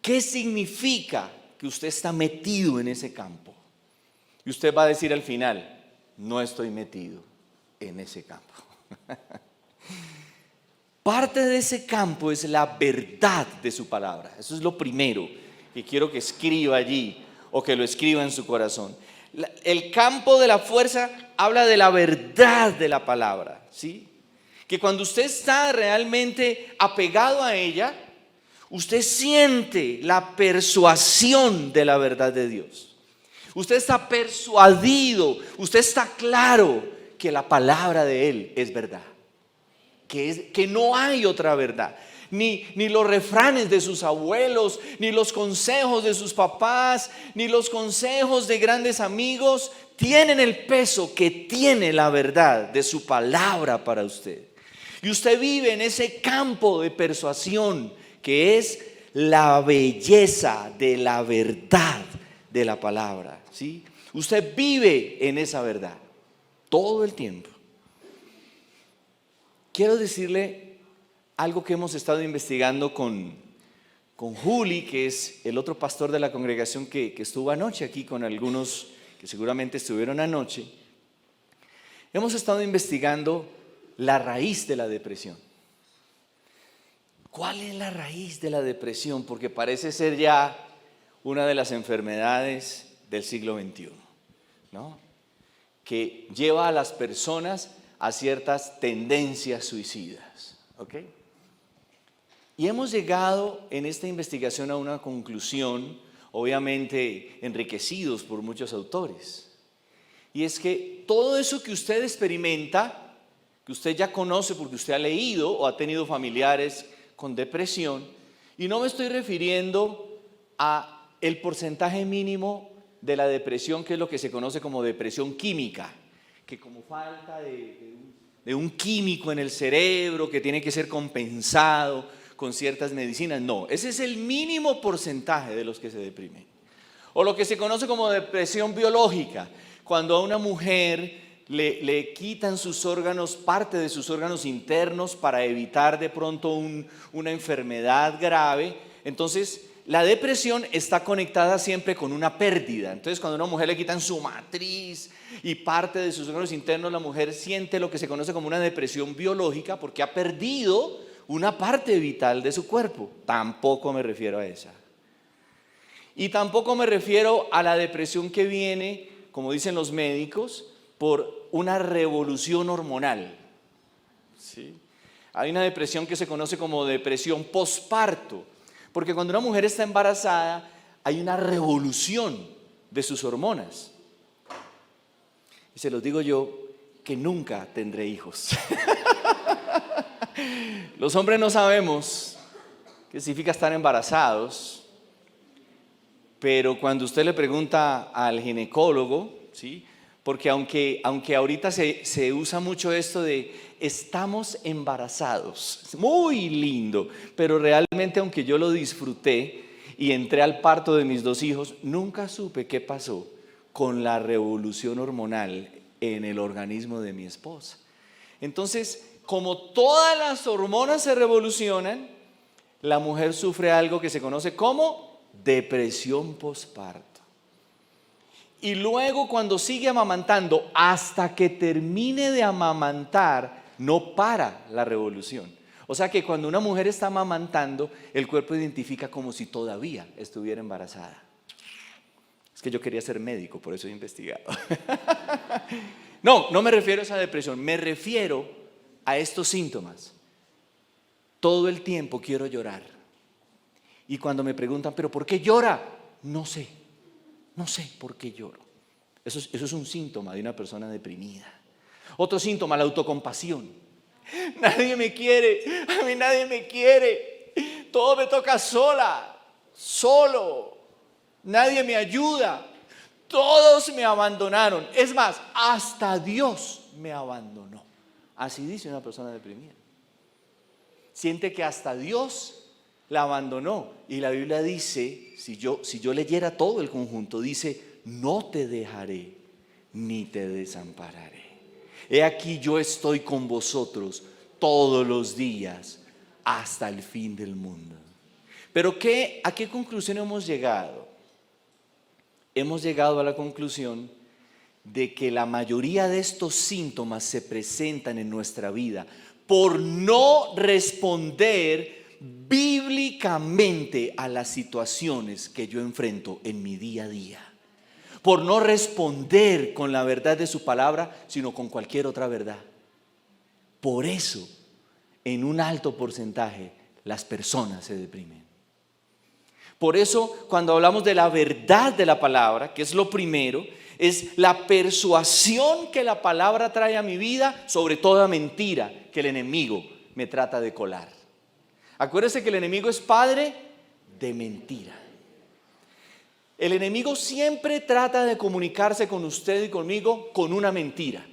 S1: qué significa que usted está metido en ese campo. Y usted va a decir al final, no estoy metido en ese campo. Parte de ese campo es la verdad de su palabra. Eso es lo primero que quiero que escriba allí o que lo escriba en su corazón. El campo de la fuerza habla de la verdad de la palabra, ¿sí? Que cuando usted está realmente apegado a ella, usted siente la persuasión de la verdad de Dios. Usted está persuadido, usted está claro que la palabra de Él es verdad. Que no hay otra verdad. Ni los refranes de sus abuelos, ni los consejos de sus papás, ni los consejos de grandes amigos tienen el peso que tiene la verdad de su palabra para usted. Y usted vive en ese campo de persuasión que es la belleza de la verdad de la palabra, ¿sí? Usted vive en esa verdad todo el tiempo. Quiero decirle algo que hemos estado investigando con Juli, que es el otro pastor de la congregación que estuvo anoche aquí con algunos que seguramente estuvieron anoche. Hemos estado investigando la raíz de la depresión. ¿Cuál es la raíz de la depresión? Porque parece ser ya una de las enfermedades del siglo XXI, ¿no? Que lleva a las personas a ciertas tendencias suicidas, ¿ok? Y hemos llegado en esta investigación a una conclusión, obviamente enriquecidos por muchos autores. Y es que todo eso que usted experimenta, que usted ya conoce porque usted ha leído o ha tenido familiares con depresión, y no me estoy refiriendo a el porcentaje mínimo de la depresión, que es lo que se conoce como depresión química, que como falta de un químico en el cerebro que tiene que ser compensado con ciertas medicinas. No, ese es el mínimo porcentaje de los que se deprimen. O lo que se conoce como depresión biológica, cuando a una mujer le quitan sus órganos, parte de sus órganos internos para evitar de pronto una enfermedad grave. Entonces la depresión está conectada siempre con una pérdida. Entonces cuando a una mujer le quitan su matriz y parte de sus órganos internos, la mujer siente lo que se conoce como una depresión biológica porque ha perdido una parte vital de su cuerpo. Tampoco me refiero a esa. Y tampoco me refiero a la depresión que viene, como dicen los médicos, por una revolución hormonal, ¿sí? Hay una depresión que se conoce como depresión posparto, porque cuando una mujer está embarazada hay una revolución de sus hormonas. Y se los digo yo, que nunca tendré hijos. Los hombres no sabemos qué significa estar embarazados, pero cuando usted le pregunta al ginecólogo, ¿sí? Porque aunque ahorita se usa mucho esto de estamos embarazados, es muy lindo, pero realmente aunque yo lo disfruté y entré al parto de mis 2 hijos, nunca supe qué pasó con la revolución hormonal en el organismo de mi esposa. Entonces, como todas las hormonas se revolucionan, la mujer sufre algo que se conoce como depresión posparto. Y luego cuando sigue amamantando, hasta que termine de amamantar, no para la revolución. O sea que cuando una mujer está amamantando, el cuerpo identifica como si todavía estuviera embarazada. Es que yo quería ser médico, por eso he investigado. No me refiero a esa depresión, me refiero a estos síntomas. Todo el tiempo quiero llorar. Y cuando me preguntan, ¿pero por qué llora? No sé por qué lloro. Eso es un síntoma de una persona deprimida. Otro síntoma, la autocompasión. Nadie me quiere, a mí nadie me quiere. Todo me toca solo. Nadie me ayuda. Todos me abandonaron. Es más, hasta Dios me abandonó. Así dice una persona deprimida. Siente que hasta Dios la abandonó. Y la Biblia dice, si yo leyera todo el conjunto, dice, no te dejaré ni te desampararé. He aquí yo estoy con vosotros todos los días hasta el fin del mundo. Pero ¿a qué conclusión hemos llegado? Hemos llegado a la conclusión de que la mayoría de estos síntomas se presentan en nuestra vida por no responder bíblicamente a las situaciones que yo enfrento en mi día a día. Por no responder con la verdad de su palabra, sino con cualquier otra verdad. Por eso, en un alto porcentaje, las personas se deprimen. Por eso, cuando hablamos de la verdad de la palabra, que es lo primero, es la persuasión que la palabra trae a mi vida sobre toda mentira que el enemigo me trata de colar. Acuérdese que el enemigo es padre de mentira. El enemigo siempre trata de comunicarse con usted y conmigo con una mentira.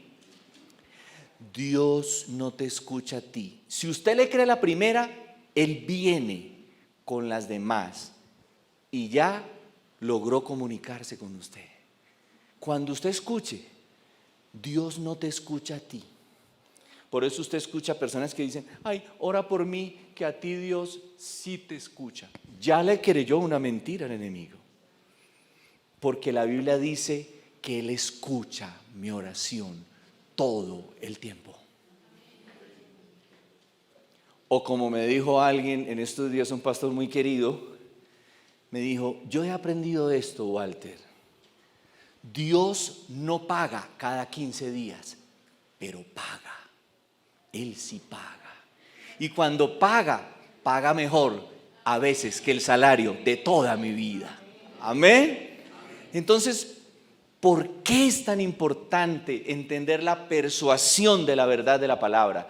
S1: Dios no te escucha a ti. Si usted le cree la primera, Él viene con las demás y ya logró comunicarse con usted. Cuando usted escuche, Dios no te escucha a ti. Por eso usted escucha personas que dicen, ay, ora por mí, que a ti Dios sí te escucha. Ya le creyó una mentira al enemigo. Porque la Biblia dice que Él escucha mi oración todo el tiempo. O como me dijo alguien en estos días, un pastor muy querido, me dijo, yo he aprendido esto, Walter. Dios no paga cada 15 días, pero paga. Él sí paga. Y cuando paga, paga mejor a veces que el salario de toda mi vida. Amén. Entonces, ¿por qué es tan importante entender la persuasión de la verdad de la palabra?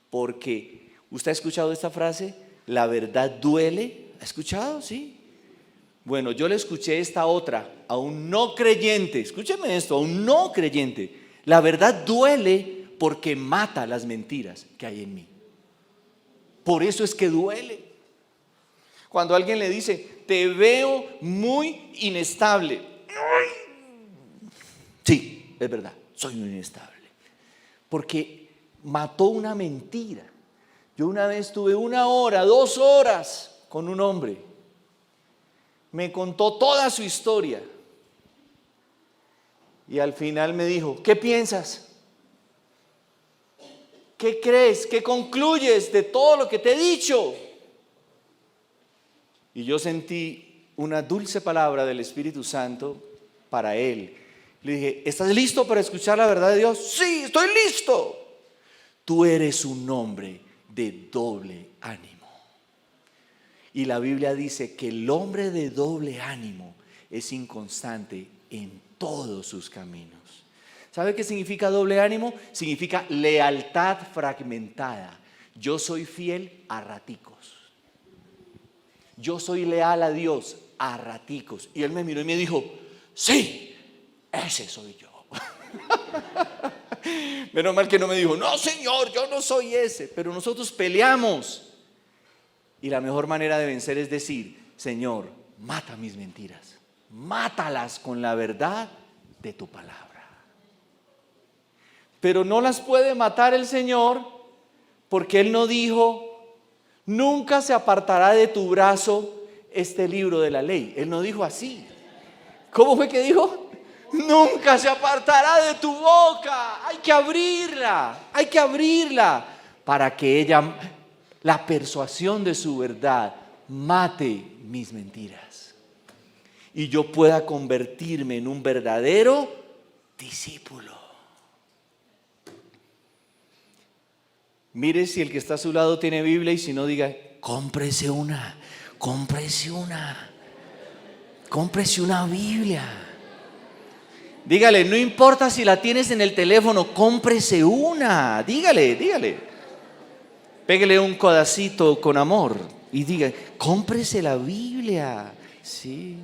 S1: Porque, ¿usted ha escuchado esta frase? ¿La verdad duele? ¿Ha escuchado? Sí. Bueno, yo le escuché esta otra a un no creyente. Escúcheme esto, a un no creyente. La verdad duele porque mata las mentiras que hay en mí. Por eso es que duele. Cuando alguien le dice, te veo muy inestable. Sí, es verdad, soy muy inestable. Porque mató una mentira. Yo una vez tuve 1 hora, 2 horas con un hombre. Me contó toda su historia. Y al final me dijo, ¿qué piensas? ¿Qué crees? ¿Qué concluyes de todo lo que te he dicho? Y yo sentí una dulce palabra del Espíritu Santo para él. Le dije, ¿estás listo para escuchar la verdad de Dios? Sí, estoy listo. Tú eres un hombre de doble ánimo. Y la Biblia dice que el hombre de doble ánimo es inconstante en todos sus caminos. ¿Sabe qué significa doble ánimo? Significa lealtad fragmentada. Yo soy fiel a raticos. Yo soy leal a Dios a raticos. Y él me miró y me dijo, sí, ese soy yo. Menos mal que no me dijo, no Señor, yo no soy ese. Pero nosotros peleamos. Y la mejor manera de vencer es decir, Señor, mata mis mentiras. Mátalas con la verdad de tu palabra. Pero no las puede matar el Señor porque Él no dijo, nunca se apartará de tu brazo este libro de la ley. Él no dijo así. ¿Cómo fue que dijo? Nunca se apartará de tu boca. Hay que abrirla para que ella, la persuasión de su verdad, mate mis mentiras y yo pueda convertirme en un verdadero discípulo. Mire si el que está a su lado tiene Biblia y si no, diga, cómprese una Biblia. Dígale, no importa si la tienes en el teléfono, cómprese una. Dígale. Pégale un codacito con amor. y diga, cómprese la Biblia. Sí.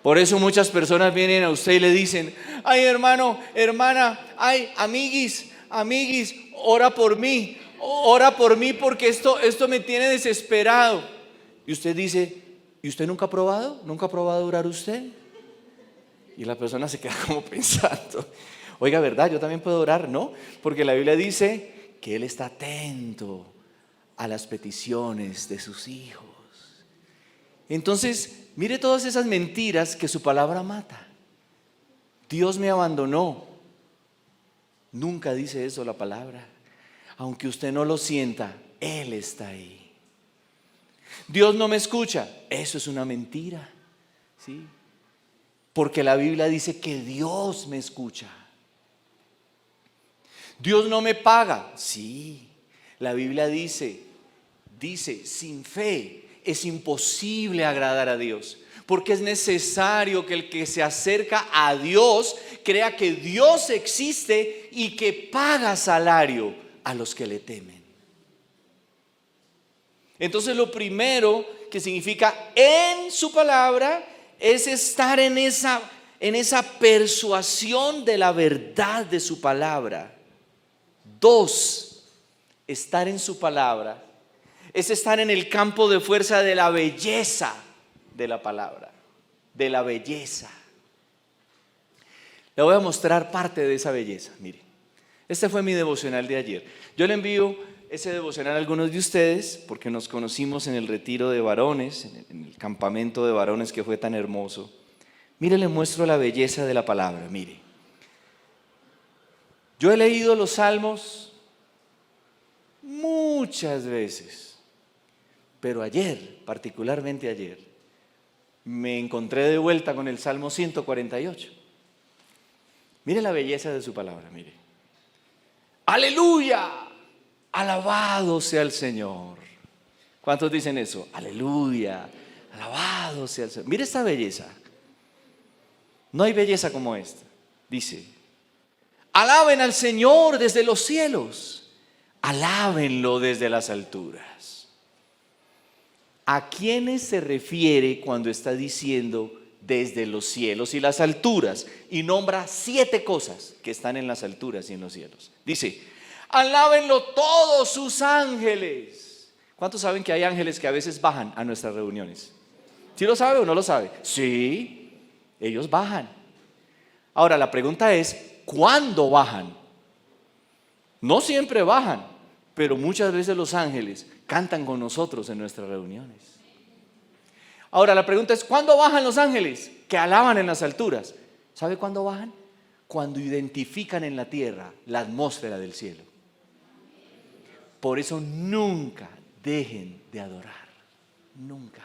S1: Por eso muchas personas vienen a usted y le dicen, ay hermano, hermana, ay amiguis, ora por mí porque esto me tiene desesperado. Y usted dice, ¿y usted nunca ha probado? ¿Nunca ha probado orar usted? Y la persona se queda como pensando, oiga, ¿verdad? Yo también puedo orar, ¿no? Porque la Biblia dice que Él está atento a las peticiones de sus hijos. Entonces, mire todas esas mentiras que su palabra mata. Dios me abandonó. Nunca dice eso la palabra. Aunque usted no lo sienta, Él está ahí. Dios no me escucha. Eso es una mentira, ¿sí? Porque la Biblia dice que Dios me escucha. Dios no me paga. Sí, la Biblia dice, sin fe es imposible agradar a Dios, porque es necesario que el que se acerca a Dios crea que Dios existe y que paga salario a los que le temen. Entonces lo primero que significa en su palabra es estar en esa persuasión de la verdad de su palabra. 2, estar en su palabra es estar en el campo de fuerza de la belleza de la palabra, de la belleza. Le voy a mostrar parte de esa belleza. Mire, este fue mi devocional de ayer. Yo le envío ese devocional a algunos de ustedes porque nos conocimos en el retiro de varones, en el campamento de varones que fue tan hermoso. Mire, le muestro la belleza de la palabra. Mire, yo he leído los salmos muchas veces. Pero ayer, particularmente ayer, me encontré de vuelta con el Salmo 148. Mire la belleza de su palabra, mire. ¡Aleluya! Alabado sea el Señor. ¿Cuántos dicen eso? ¡Aleluya! Alabado sea el Señor. Mire esta belleza. No hay belleza como esta. Dice, alaben al Señor desde los cielos. Alábenlo desde las alturas. ¿A quiénes se refiere cuando está diciendo desde los cielos y las alturas? Y nombra 7 cosas que están en las alturas y en los cielos. Dice, alábenlo todos sus ángeles. ¿Cuántos saben que hay ángeles que a veces bajan a nuestras reuniones? ¿Sí lo sabe o no lo sabe? Sí, ellos bajan. Ahora la pregunta es, ¿cuándo bajan? No siempre bajan, pero muchas veces los ángeles cantan con nosotros en nuestras reuniones. Ahora la pregunta es, ¿cuándo bajan los ángeles que alaban en las alturas? ¿Sabe cuándo bajan? Cuando identifican en la tierra la atmósfera del cielo. Por eso nunca dejen de adorar, nunca,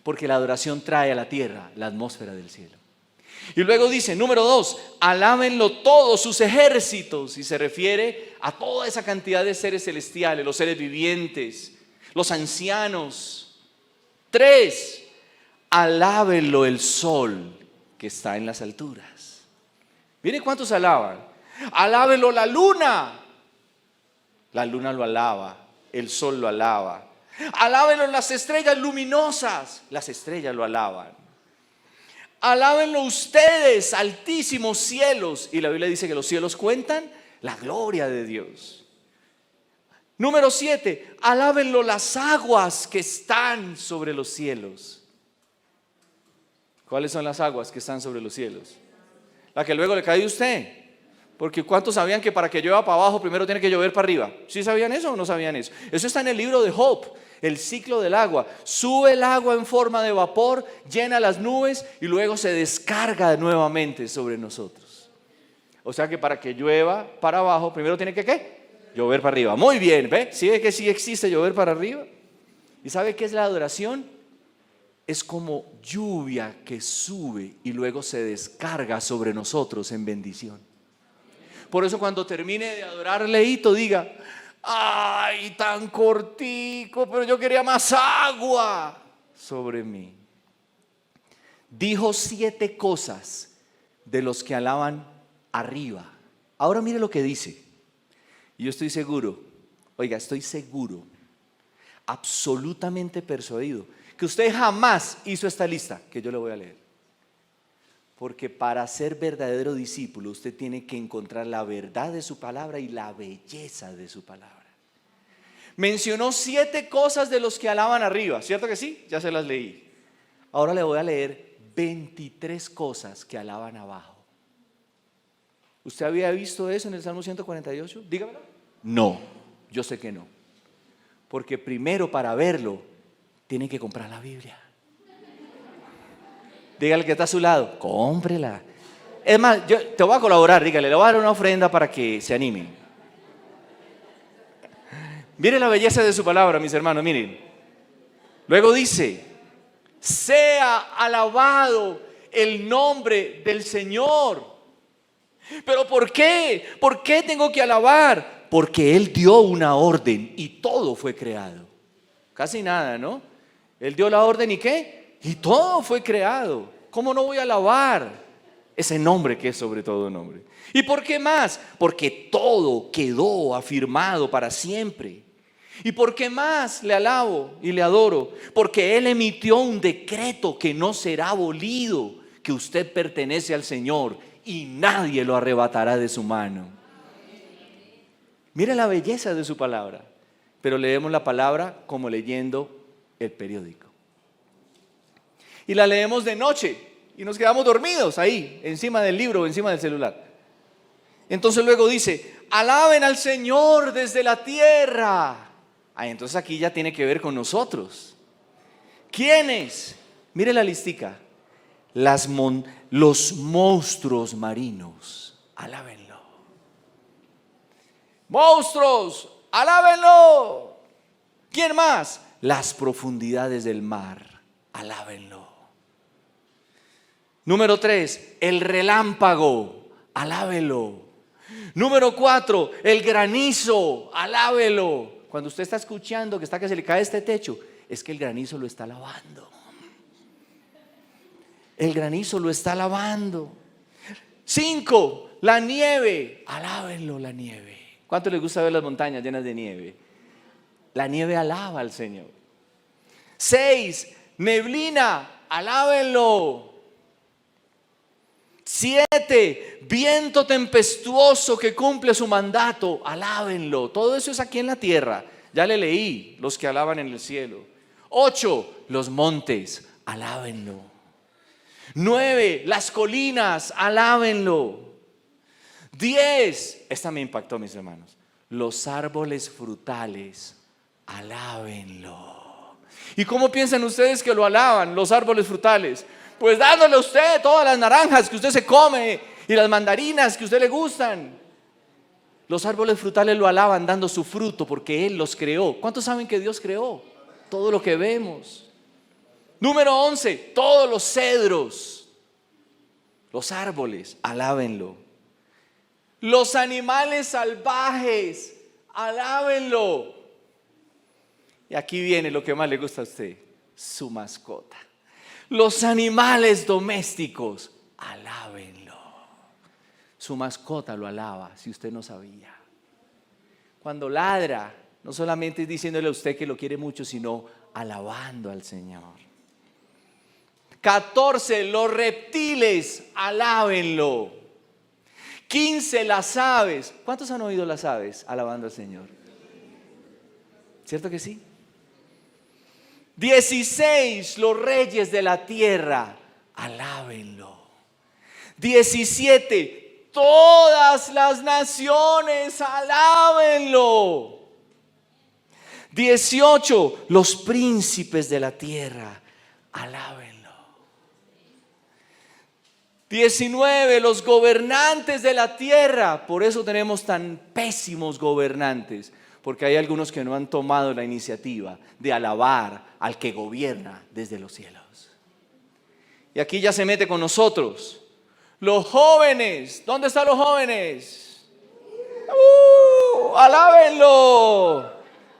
S1: porque la adoración trae a la tierra la atmósfera del cielo. Y luego dice, número 2, alábenlo todos sus ejércitos, y se refiere a toda esa cantidad de seres celestiales, los seres vivientes, los ancianos. 3, alábenlo el sol que está en las alturas. Miren cuántos alaban. Alábenlo la luna lo alaba, el sol lo alaba. Alábenlo las estrellas luminosas, las estrellas lo alaban. Alábenlo ustedes, altísimos cielos. Y la Biblia dice que los cielos cuentan la gloria de Dios. Número 7, alábenlo las aguas que están sobre los cielos. ¿Cuáles son las aguas que están sobre los cielos? La que luego le cae a usted. Porque ¿cuántos sabían que para que llueva para abajo primero tiene que llover para arriba? ¿Sí sabían eso o no sabían eso? Eso está en el libro de Job. El ciclo del agua. Sube el agua en forma de vapor, llena las nubes y luego se descarga nuevamente sobre nosotros. O sea que para que llueva para abajo, primero tiene que ¿qué? Llover para arriba. Muy bien, ¿ve? ¿Sí ve que sí existe llover para arriba? ¿Y sabe qué es la adoración? Es como lluvia que sube y luego se descarga sobre nosotros en bendición. Por eso cuando termine de adorar, Leito, diga, ay, tan cortico, pero yo quería más agua sobre mí. Dijo 7 cosas de los que alaban arriba. Ahora mire lo que dice. Y yo estoy seguro, oiga, estoy seguro, absolutamente persuadido que usted jamás hizo esta lista que yo le voy a leer. Porque para ser verdadero discípulo usted tiene que encontrar la verdad de su palabra y la belleza de su palabra. Mencionó 7 cosas de los que alaban arriba, ¿cierto que sí? Ya se las leí. Ahora le voy a leer 23 cosas que alaban abajo. ¿Usted había visto eso en el Salmo 148? Dígamelo. No, yo sé que no. Porque primero para verlo tiene que comprar la Biblia. Dígale que está a su lado, cómprela. Es más, yo te voy a colaborar, dígale, le voy a dar una ofrenda para que se anime. Miren la belleza de su palabra, mis hermanos, miren. Luego dice, sea alabado el nombre del Señor. ¿Pero por qué? ¿Por qué tengo que alabar? Porque Él dio una orden y todo fue creado. Casi nada, ¿no? Él dio la orden y ¿qué? Y todo fue creado. ¿Cómo no voy a alabar ese nombre que es sobre todo nombre? ¿Y por qué más? Porque todo quedó afirmado para siempre. ¿Y por qué más le alabo y le adoro? Porque Él emitió un decreto que no será abolido, que usted pertenece al Señor y nadie lo arrebatará de su mano. Mire la belleza de su palabra, pero leemos la palabra como leyendo el periódico. Y la leemos de noche y nos quedamos dormidos ahí, encima del libro o encima del celular. Entonces luego dice, alaben al Señor desde la tierra. Entonces aquí ya tiene que ver con nosotros. ¿Quiénes? Mire la listica. Los monstruos marinos, alábenlo. Monstruos, alábenlo. ¿Quién más? Las profundidades del mar, alábenlo. Número 3, el relámpago, alábenlo. Número 4, el granizo, alábelo. Cuando usted está escuchando que está que se le cae este techo, es que el granizo lo está lavando. El granizo lo está lavando. 5, la nieve, alábenlo la nieve. ¿Cuánto les gusta ver las montañas llenas de nieve? La nieve alaba al Señor. 6, neblina, alábenlo. 7, viento tempestuoso que cumple su mandato, alábenlo. Todo eso es aquí en la tierra. Ya le leí los que alaban en el cielo. 8, los montes, alábenlo. 9, las colinas, alábenlo. 10, esta me impactó, mis hermanos, los árboles frutales, alábenlo. ¿Y cómo piensan ustedes que lo alaban los árboles frutales? Pues dándole a usted todas las naranjas que usted se come y las mandarinas que a usted le gustan. Los árboles frutales lo alaban dando su fruto porque Él los creó. ¿Cuántos saben que Dios creó todo lo que vemos? Número 11, todos los cedros, los árboles, alábenlo. Los animales salvajes, alábenlo. Y aquí viene lo que más le gusta a usted, su mascota. Los animales domésticos, alábenlo. Su mascota lo alaba, si usted no sabía. Cuando ladra, no solamente es diciéndole a usted que lo quiere mucho, sino alabando al Señor. 14, los reptiles, alábenlo. 15, las aves. ¿Cuántos han oído las aves alabando al Señor? ¿Cierto que sí? 16, los reyes de la tierra, alábenlo. 17, todas las naciones, alábenlo. 18, los príncipes de la tierra, alábenlo. 19, los gobernantes de la tierra. Por eso tenemos tan pésimos gobernantes, porque hay algunos que no han tomado la iniciativa de alabar al que gobierna desde los cielos. Y aquí ya se mete con nosotros. Los jóvenes, ¿dónde están los jóvenes? Alábenlo.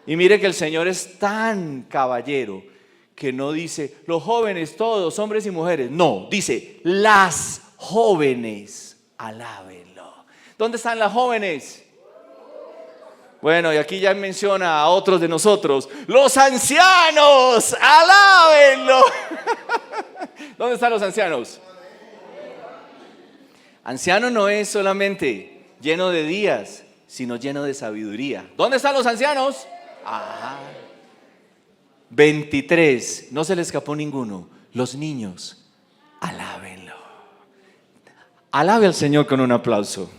S1: Y mire que el Señor es tan caballero que no dice los jóvenes todos, hombres y mujeres. No, dice las jóvenes, alábenlo. ¿Dónde están las jóvenes? Bueno, y aquí ya menciona a otros de nosotros. Los ancianos, alábenlo. ¿Dónde están los ancianos? Anciano no es solamente lleno de días, sino lleno de sabiduría. ¿Dónde están los ancianos? 23, no se le escapó ninguno. Los niños, alábenlo. Alabe al Señor con un aplauso.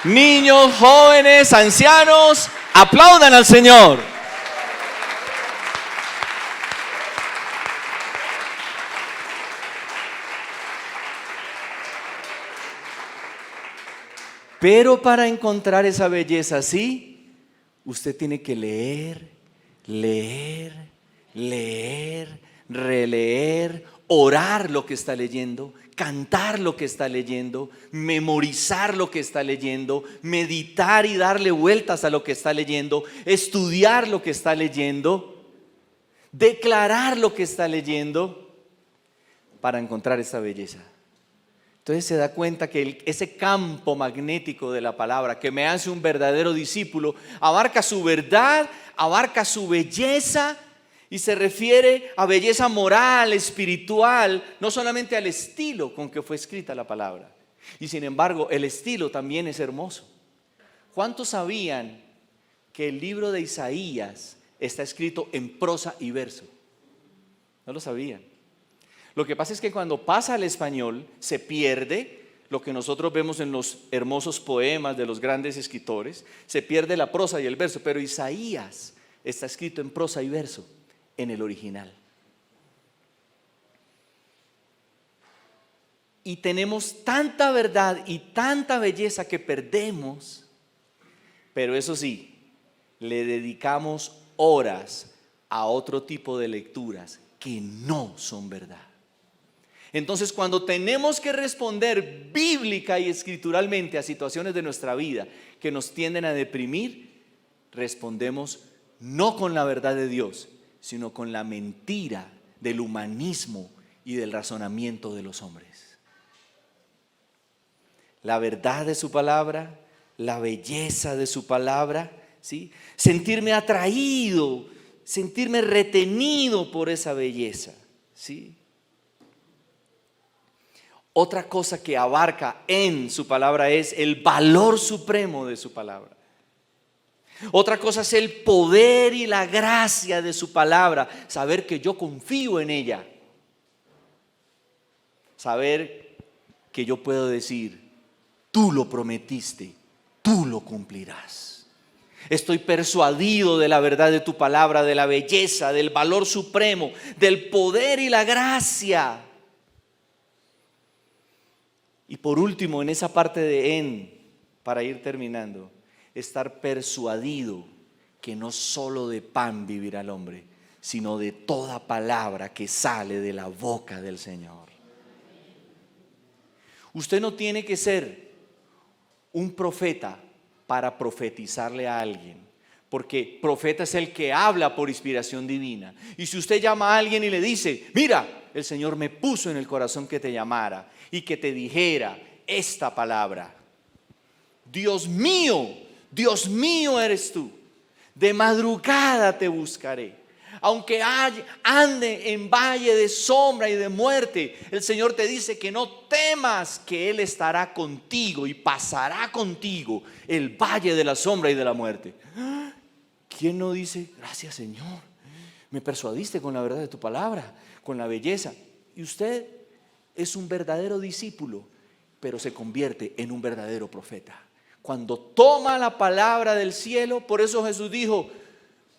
S1: Niños, jóvenes, ancianos, aplaudan al Señor. Pero para encontrar esa belleza así, usted tiene que leer, releer, orar lo que está leyendo, cantar lo que está leyendo, memorizar lo que está leyendo, meditar y darle vueltas a lo que está leyendo, estudiar lo que está leyendo, declarar lo que está leyendo para encontrar esa belleza. Entonces se da cuenta que ese campo magnético de la palabra que me hace un verdadero discípulo abarca su verdad, abarca su belleza y se refiere a belleza moral, espiritual, no solamente al estilo con que fue escrita la palabra. Y sin embargo, el estilo también es hermoso. ¿Cuántos sabían que el libro de Isaías está escrito en prosa y verso? No lo sabían. Lo que pasa es que cuando pasa al español se pierde lo que nosotros vemos en los hermosos poemas de los grandes escritores, se pierde la prosa y el verso, pero Isaías está escrito en prosa y verso en el original. Y tenemos tanta verdad y tanta belleza que perdemos, pero eso sí, le dedicamos horas a otro tipo de lecturas que no son verdad. Entonces, cuando tenemos que responder bíblica y escrituralmente a situaciones de nuestra vida que nos tienden a deprimir, respondemos no con la verdad de Dios, sino con la mentira del humanismo y del razonamiento de los hombres. La verdad de su palabra, la belleza de su palabra, ¿sí? Sentirme atraído, sentirme retenido por esa belleza, ¿sí? Otra cosa que abarca en su palabra es el valor supremo de su palabra. Otra cosa es el poder y la gracia de su palabra. Saber que yo confío en ella. Saber que yo puedo decir, tú lo prometiste, tú lo cumplirás. Estoy persuadido de la verdad de tu palabra, de la belleza, del valor supremo, del poder y la gracia. Y por último, en esa parte de en, para ir terminando, estar persuadido que no solo de pan vivirá el hombre, sino de toda palabra que sale de la boca del Señor. Usted no tiene que ser un profeta para profetizarle a alguien, porque profeta es el que habla por inspiración divina. Y si usted llama a alguien y le dice, mira, el Señor me puso en el corazón que te llamara y que te dijera esta palabra. Dios mío eres tú. De madrugada te buscaré. Aunque ande en valle de sombra y de muerte, el Señor te dice que no temas, que Él estará contigo y pasará contigo el valle de la sombra y de la muerte. ¿Quién no dice, gracias Señor, me persuadiste con la verdad de tu palabra, con la belleza? Y usted es un verdadero discípulo, pero se convierte en un verdadero profeta cuando toma la palabra del cielo. Por eso Jesús dijo,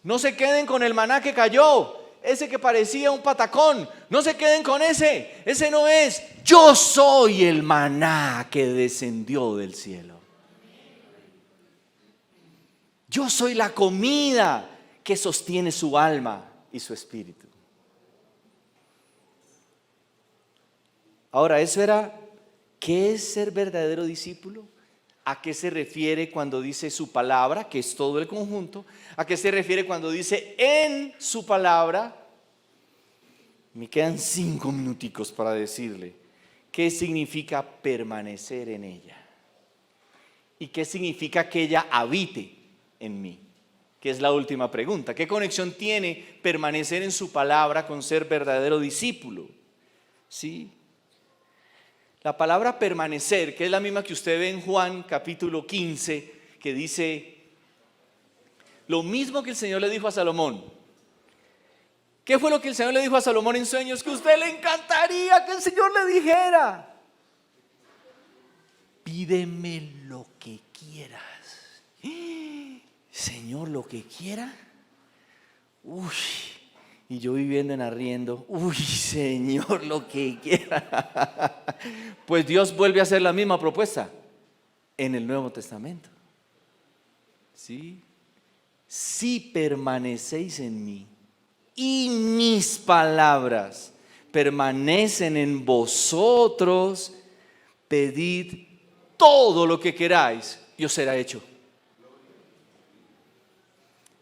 S1: no se queden con el maná que cayó, ese que parecía un patacón, no se queden con ese no es. Yo soy el maná que descendió del cielo. Yo soy la comida que sostiene su alma y su espíritu. Ahora, eso era, ¿qué es ser verdadero discípulo? ¿A qué se refiere cuando dice su palabra, que es todo el conjunto? ¿A qué se refiere cuando dice en su palabra? Me quedan 5 minuticos para decirle ¿qué significa permanecer en ella? ¿Y qué significa que ella habite en mí? Que es la última pregunta. ¿Qué conexión tiene permanecer en su palabra con ser verdadero discípulo? ¿Sí? La palabra permanecer, que es la misma que usted ve en Juan capítulo 15, que dice lo mismo que el Señor le dijo a Salomón. ¿Qué fue lo que el Señor le dijo a Salomón en sueños? Que a usted le encantaría que el Señor le dijera: pídeme lo que quieras. Señor, lo que quiera. Uy, y yo viviendo en arriendo. Uy, Señor, lo que quiera. Pues Dios vuelve a hacer la misma propuesta en el Nuevo Testamento. ¿Sí? Si permanecéis en mí y mis palabras permanecen en vosotros, pedid todo lo que queráis y os será hecho.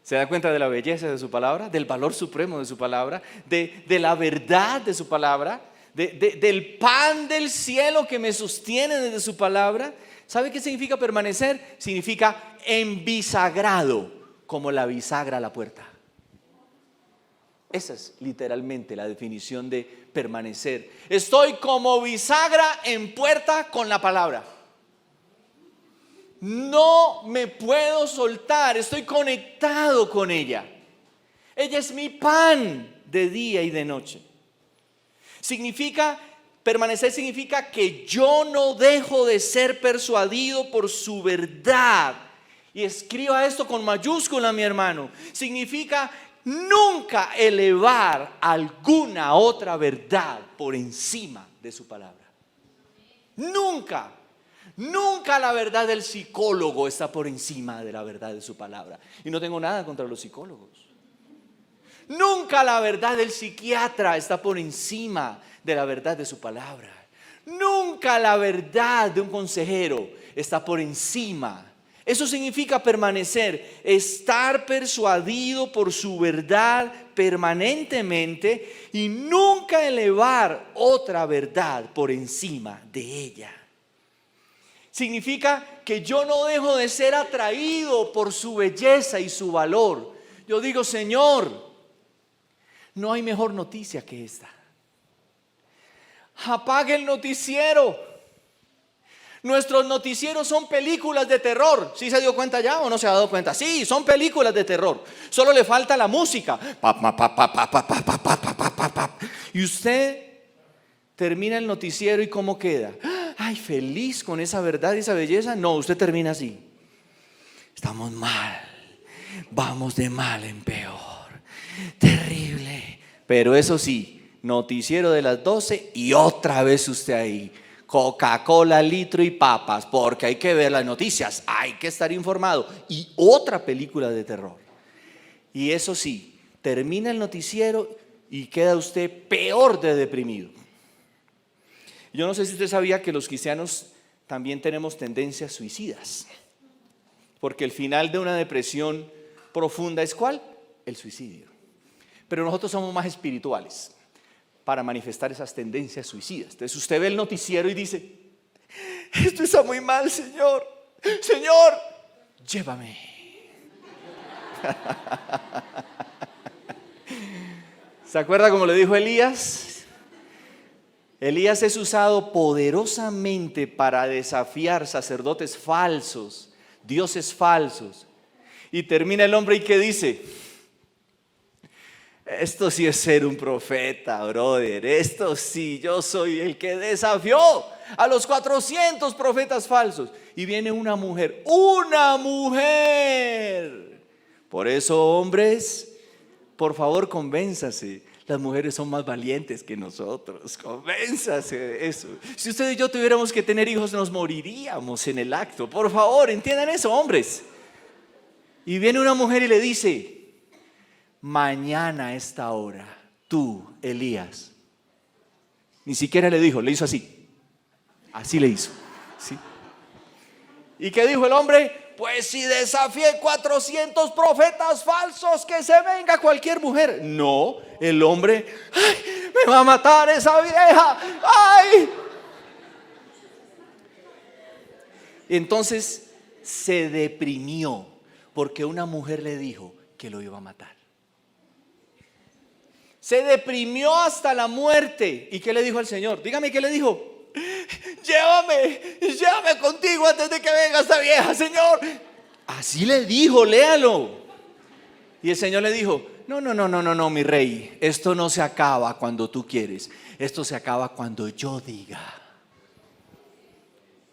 S1: ¿Se da cuenta de la belleza de su palabra? Del valor supremo de su palabra, de la verdad de su palabra, del pan del cielo que me sostiene desde su palabra. ¿Sabe qué significa permanecer? Significa enbisagrado, como la bisagra a la puerta. Esa es literalmente la definición de permanecer. Estoy como bisagra en puerta con la palabra. No me puedo soltar, estoy conectado con ella. Ella es mi pan de día y de noche. Permanecer significa que yo no dejo de ser persuadido por su verdad. Y escriba esto con mayúscula, mi hermano. Significa nunca elevar alguna otra verdad por encima de su palabra. Nunca. Nunca la verdad del psicólogo está por encima de la verdad de su palabra. Y no tengo nada contra los psicólogos. Nunca la verdad del psiquiatra está por encima de la verdad de su palabra. Nunca la verdad de un consejero está por encima. Eso significa permanecer, estar persuadido por su verdad permanentemente y nunca elevar otra verdad por encima de ella. Significa que yo no dejo de ser atraído por su belleza y su valor. Yo digo: Señor, no hay mejor noticia que esta. Apague el noticiero. Nuestros noticieros son películas de terror. ¿Sí se dio cuenta ya o no se ha dado cuenta? Sí, son películas de terror. Solo le falta la música. Y usted termina el noticiero y ¿cómo queda? Ay, feliz con esa verdad y esa belleza. No, usted termina así: estamos mal, vamos de mal en peor, terrible. Pero eso sí, noticiero de las 12 y otra vez usted ahí: Coca-Cola, litro y papas, porque hay que ver las noticias, hay que estar informado. Y otra película de terror. Y eso sí, termina el noticiero y queda usted peor de deprimido. Yo no sé si usted sabía que los cristianos también tenemos tendencias suicidas, porque el final de una depresión profunda es ¿cuál? El suicidio. Pero nosotros somos más espirituales para manifestar esas tendencias suicidas. Entonces usted ve el noticiero y dice: esto está muy mal, Señor. Señor, llévame. ¿Se acuerda cómo le dijo Elías? Elías es usado poderosamente para desafiar sacerdotes falsos, dioses falsos. Y termina el hombre y ¿qué dice? Esto sí es ser un profeta, brother. Esto sí, yo soy el que desafió a los 400 profetas falsos. Y viene una mujer. Por eso, hombres, por favor, convénzase. Las mujeres son más valientes que nosotros. Convénzase de eso. Si usted y yo tuviéramos que tener hijos, nos moriríamos en el acto. Por favor, entiendan eso, hombres. Y viene una mujer y le dice: mañana a esta hora, tú, Elías. Ni siquiera le dijo, le hizo así. Así le hizo. ¿Sí? ¿Y qué dijo el hombre? Pues si desafié 400 profetas falsos, que se venga cualquier mujer. No, el hombre: ay, me va a matar esa vieja. Ay. Entonces se deprimió porque una mujer le dijo que lo iba a matar. Se deprimió hasta la muerte. ¿Y qué le dijo al Señor? Dígame, ¿qué le dijo? Llévame contigo antes de que venga esta vieja, Señor. Así le dijo, léalo. Y el Señor le dijo, no, mi rey, esto no se acaba cuando tú quieres, esto se acaba cuando yo diga.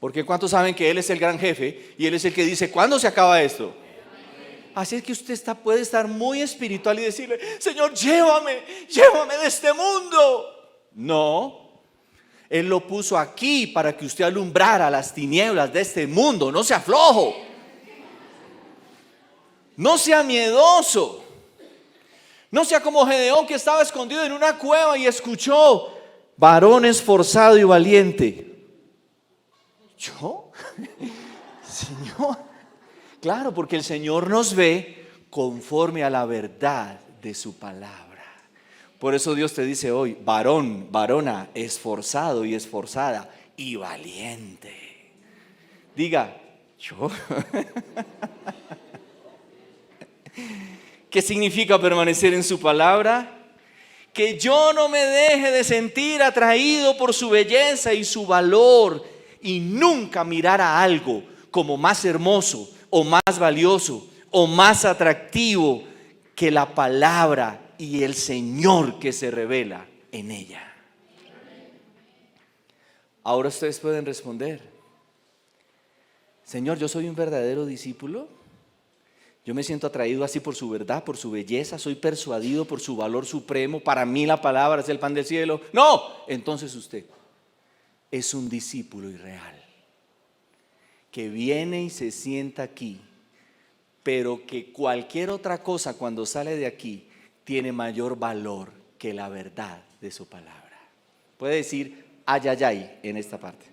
S1: Porque ¿cuántos saben que Él es el gran jefe y Él es el que dice cuándo se acaba esto? Así es que usted puede estar muy espiritual y decirle, Señor, llévame de este mundo. No, Él lo puso aquí para que usted alumbrara las tinieblas de este mundo. No sea flojo, no sea miedoso, no sea como Gedeón, que estaba escondido en una cueva y escuchó, varón esforzado y valiente. ¿Yo? Señor. Claro, porque el Señor nos ve conforme a la verdad de su palabra. Por eso Dios te dice hoy, varón, varona, esforzado y esforzada y valiente. Diga, ¿yo? ¿Qué significa permanecer en su palabra? Que yo no me deje de sentir atraído por su belleza y su valor y nunca mirar a algo como más hermoso o más valioso o más atractivo que la palabra y el Señor que se revela en ella. Ahora ustedes pueden responder, Señor, yo soy un verdadero discípulo. Yo me siento atraído así por su verdad, por su belleza, soy persuadido por su valor supremo. Para mí la palabra es el pan del cielo. No, entonces usted es un discípulo irreal que viene y se sienta aquí, pero que cualquier otra cosa cuando sale de aquí tiene mayor valor que la verdad de su palabra. Puede decir ayayay en esta parte,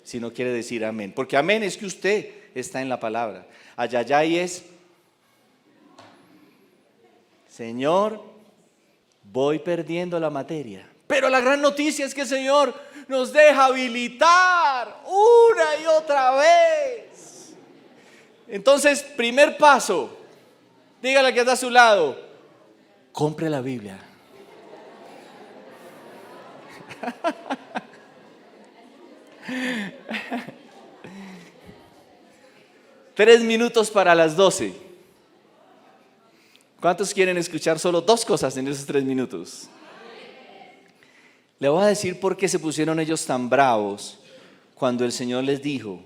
S1: si no quiere decir amén, porque amén es que usted está en la palabra. Ayayay es, Señor, voy perdiendo la materia, pero la gran noticia es que el Señor nos deja habilitar una y otra vez. Entonces, primer paso, dígale que está a su lado, compre la Biblia. Tres minutos para las 12. ¿Cuántos quieren escuchar solo dos cosas en esos 3 minutos? Le voy a decir por qué se pusieron ellos tan bravos cuando el Señor les dijo,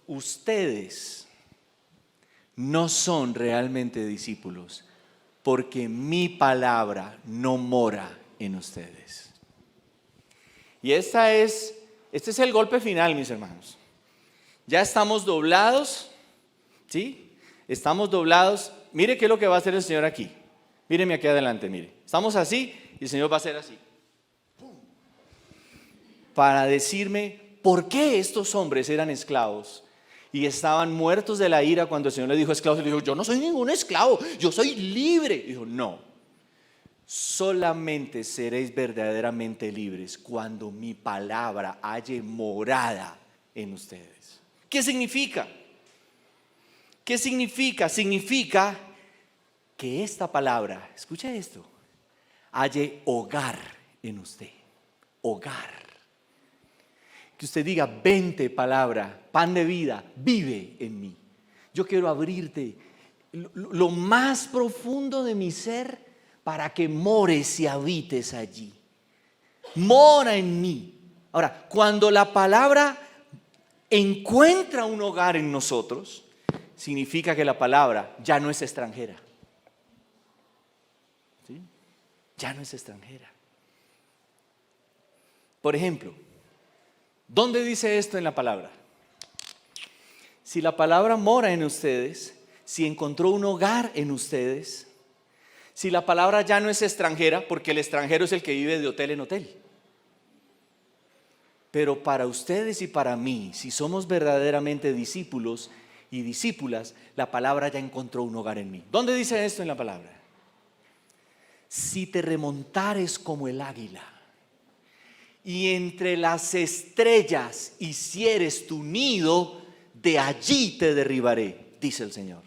S1: ustedes no son realmente discípulos porque mi palabra no mora en ustedes. Y este es el golpe final, mis hermanos. Ya estamos doblados, ¿sí? Estamos doblados. Mire qué es lo que va a hacer el Señor aquí. Míreme aquí adelante, mire. Estamos así y el Señor va a hacer así. Para decirme por qué estos hombres eran esclavos y estaban muertos de la ira cuando el Señor le dijo esclavos. Él dijo, yo no soy ningún esclavo, yo soy libre. Dijo, no, solamente seréis verdaderamente libres cuando mi palabra haya morada en ustedes. ¿Qué significa? ¿Qué significa? Significa que esta palabra, escucha esto, haya hogar en usted, hogar. Que usted diga, vente palabra, pan de vida, vive en mí. Yo quiero abrirte lo más profundo de mi ser para que mores y habites allí. Mora en mí. Ahora, cuando la palabra encuentra un hogar en nosotros, significa que la palabra ya no es extranjera. ¿Sí? Ya no es extranjera. Por ejemplo, ¿dónde dice esto en la palabra? Si la palabra mora en ustedes, si encontró un hogar en ustedes, si la palabra ya no es extranjera, porque el extranjero es el que vive de hotel en hotel. Pero para ustedes y para mí, si somos verdaderamente discípulos y discípulas, la palabra ya encontró un hogar en mí. ¿Dónde dice esto en la palabra? Si te remontares como el águila y entre las estrellas hicieres tu nido, de allí te derribaré, dice el Señor.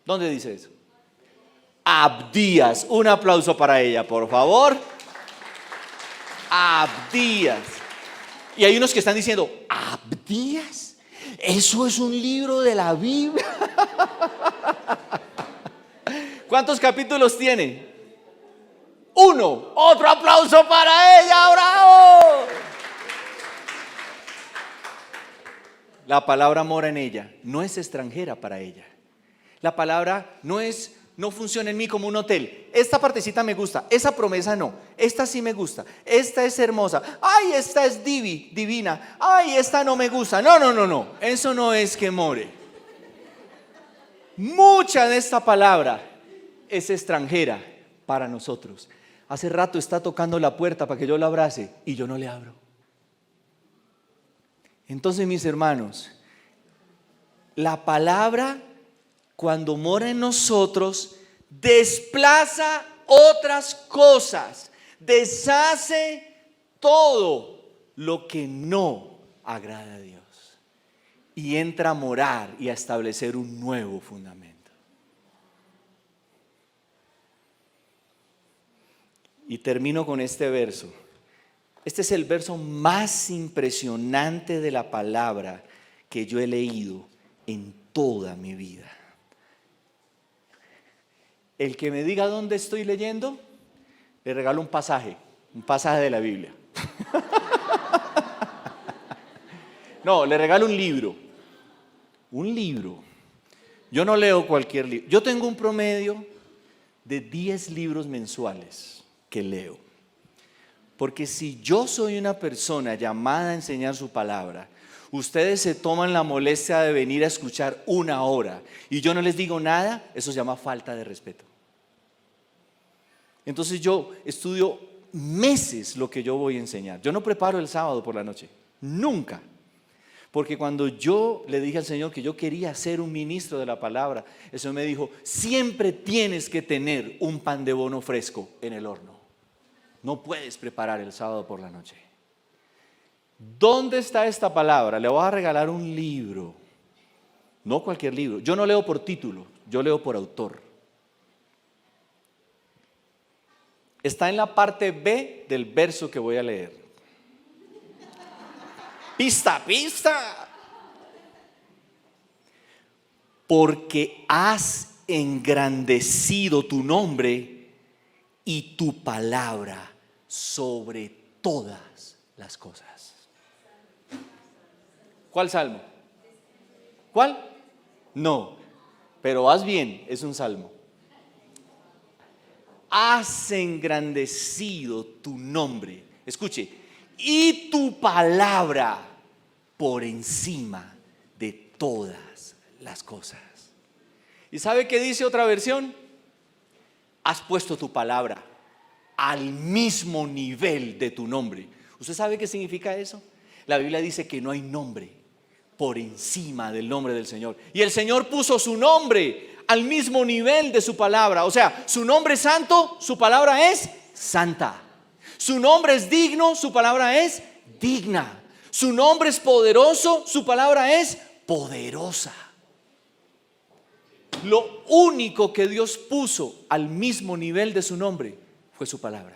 S1: ¿Dónde dice eso? Abdías. Un aplauso para ella, por favor. Abdías. Y hay unos que están diciendo, ¿Abdías? Eso es un libro de la Biblia. ¿Cuántos capítulos tiene? 1. Otro aplauso para ella, bravo. La palabra mora en ella, no es extranjera para ella. La palabra no funciona en mí como un hotel. Esta partecita me gusta, esa promesa no. Esta sí me gusta, esta es hermosa. Ay, esta es divina. Ay, esta no me gusta. No. Eso no es que more. Mucha de esta palabra es extranjera para nosotros. Hace rato está tocando la puerta para que yo la abrace y yo no le abro. Entonces, mis hermanos, la palabra, cuando mora en nosotros, desplaza otras cosas, deshace todo lo que no agrada a Dios y entra a morar y a establecer un nuevo fundamento. Y termino con este verso. Este es el verso más impresionante de la palabra que yo he leído en toda mi vida. El que me diga dónde estoy leyendo, le regalo un pasaje de la Biblia. No, le regalo un libro. Un libro. Yo no leo cualquier libro. Yo tengo un promedio de 10 libros mensuales que leo. Porque si yo soy una persona llamada a enseñar su palabra, ustedes se toman la molestia de venir a escuchar 1 hora y yo no les digo nada, eso se llama falta de respeto. Entonces yo estudio meses lo que yo voy a enseñar. Yo no preparo el sábado por la noche, nunca. Porque cuando yo le dije al Señor que yo quería ser un ministro de la palabra, el Señor me dijo, siempre tienes que tener un pan de bono fresco en el horno. No puedes preparar el sábado por la noche. ¿Dónde está esta palabra? Le voy a regalar un libro. No cualquier libro. Yo no leo por título, yo leo por autor. Está en la parte B del verso que voy a leer. Pista. Porque has engrandecido tu nombre y tu palabra sobre todas las cosas. ¿Cuál salmo? ¿Cuál? No, pero vas bien, es un salmo. Has engrandecido tu nombre, escuche, y tu palabra por encima de todas las cosas. ¿Y sabe qué dice otra versión? Has puesto tu palabra al mismo nivel de tu nombre. ¿Usted sabe qué significa eso? La Biblia dice que no hay nombre por encima del nombre del Señor. Y el Señor puso su nombre al mismo nivel de su palabra. O sea, su nombre es santo, su palabra es santa. Su nombre es digno, su palabra es digna. Su nombre es poderoso, su palabra es poderosa. Lo único que Dios puso al mismo nivel de su nombre fue su palabra.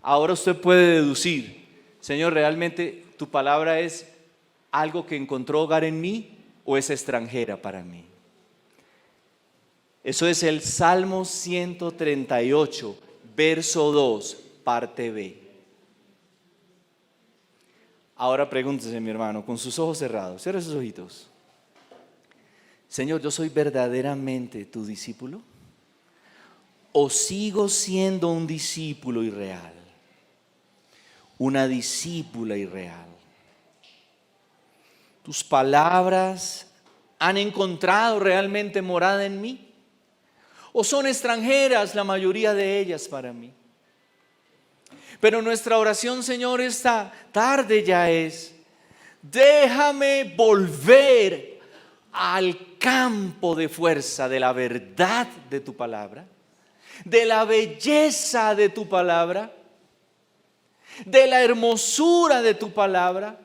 S1: Ahora usted puede deducir, Señor, ¿realmente tu palabra es algo que encontró hogar en mí o es extranjera para mí? Eso es el Salmo 138, verso 2, parte B. Ahora pregúntese, mi hermano, con sus ojos cerrados, cierre sus ojitos. Señor, ¿yo soy verdaderamente tu discípulo? ¿O sigo siendo un discípulo irreal? Una discípula irreal. ¿Tus palabras han encontrado realmente morada en mí? ¿O son extranjeras la mayoría de ellas para mí? Pero nuestra oración, Señor, esta tarde ya es: déjame volver al campo de fuerza de la verdad de tu palabra, de la belleza de tu palabra. de la hermosura de tu palabra,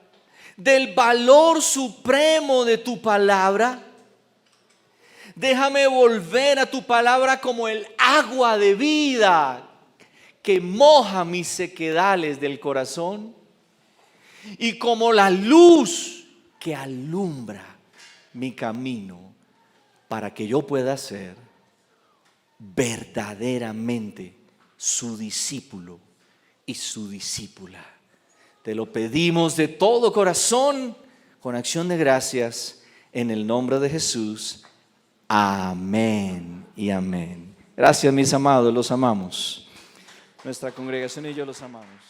S1: del valor supremo de tu palabra. Déjame volver a tu palabra como el agua de vida que moja mis sequedales del corazón y como la luz que alumbra mi camino para que yo pueda ser verdaderamente su discípulo y su discípula. Te lo pedimos de todo corazón, con acción de gracias, en el nombre de Jesús. Amén y amén. Gracias, mis amados, los amamos. Nuestra congregación y yo los amamos.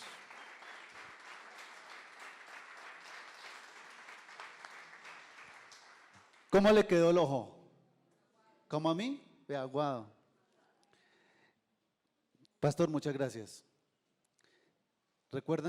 S2: ¿Cómo le quedó el ojo? ¿Como a mí? De aguado. Pastor, muchas gracias. ¿Recuerdan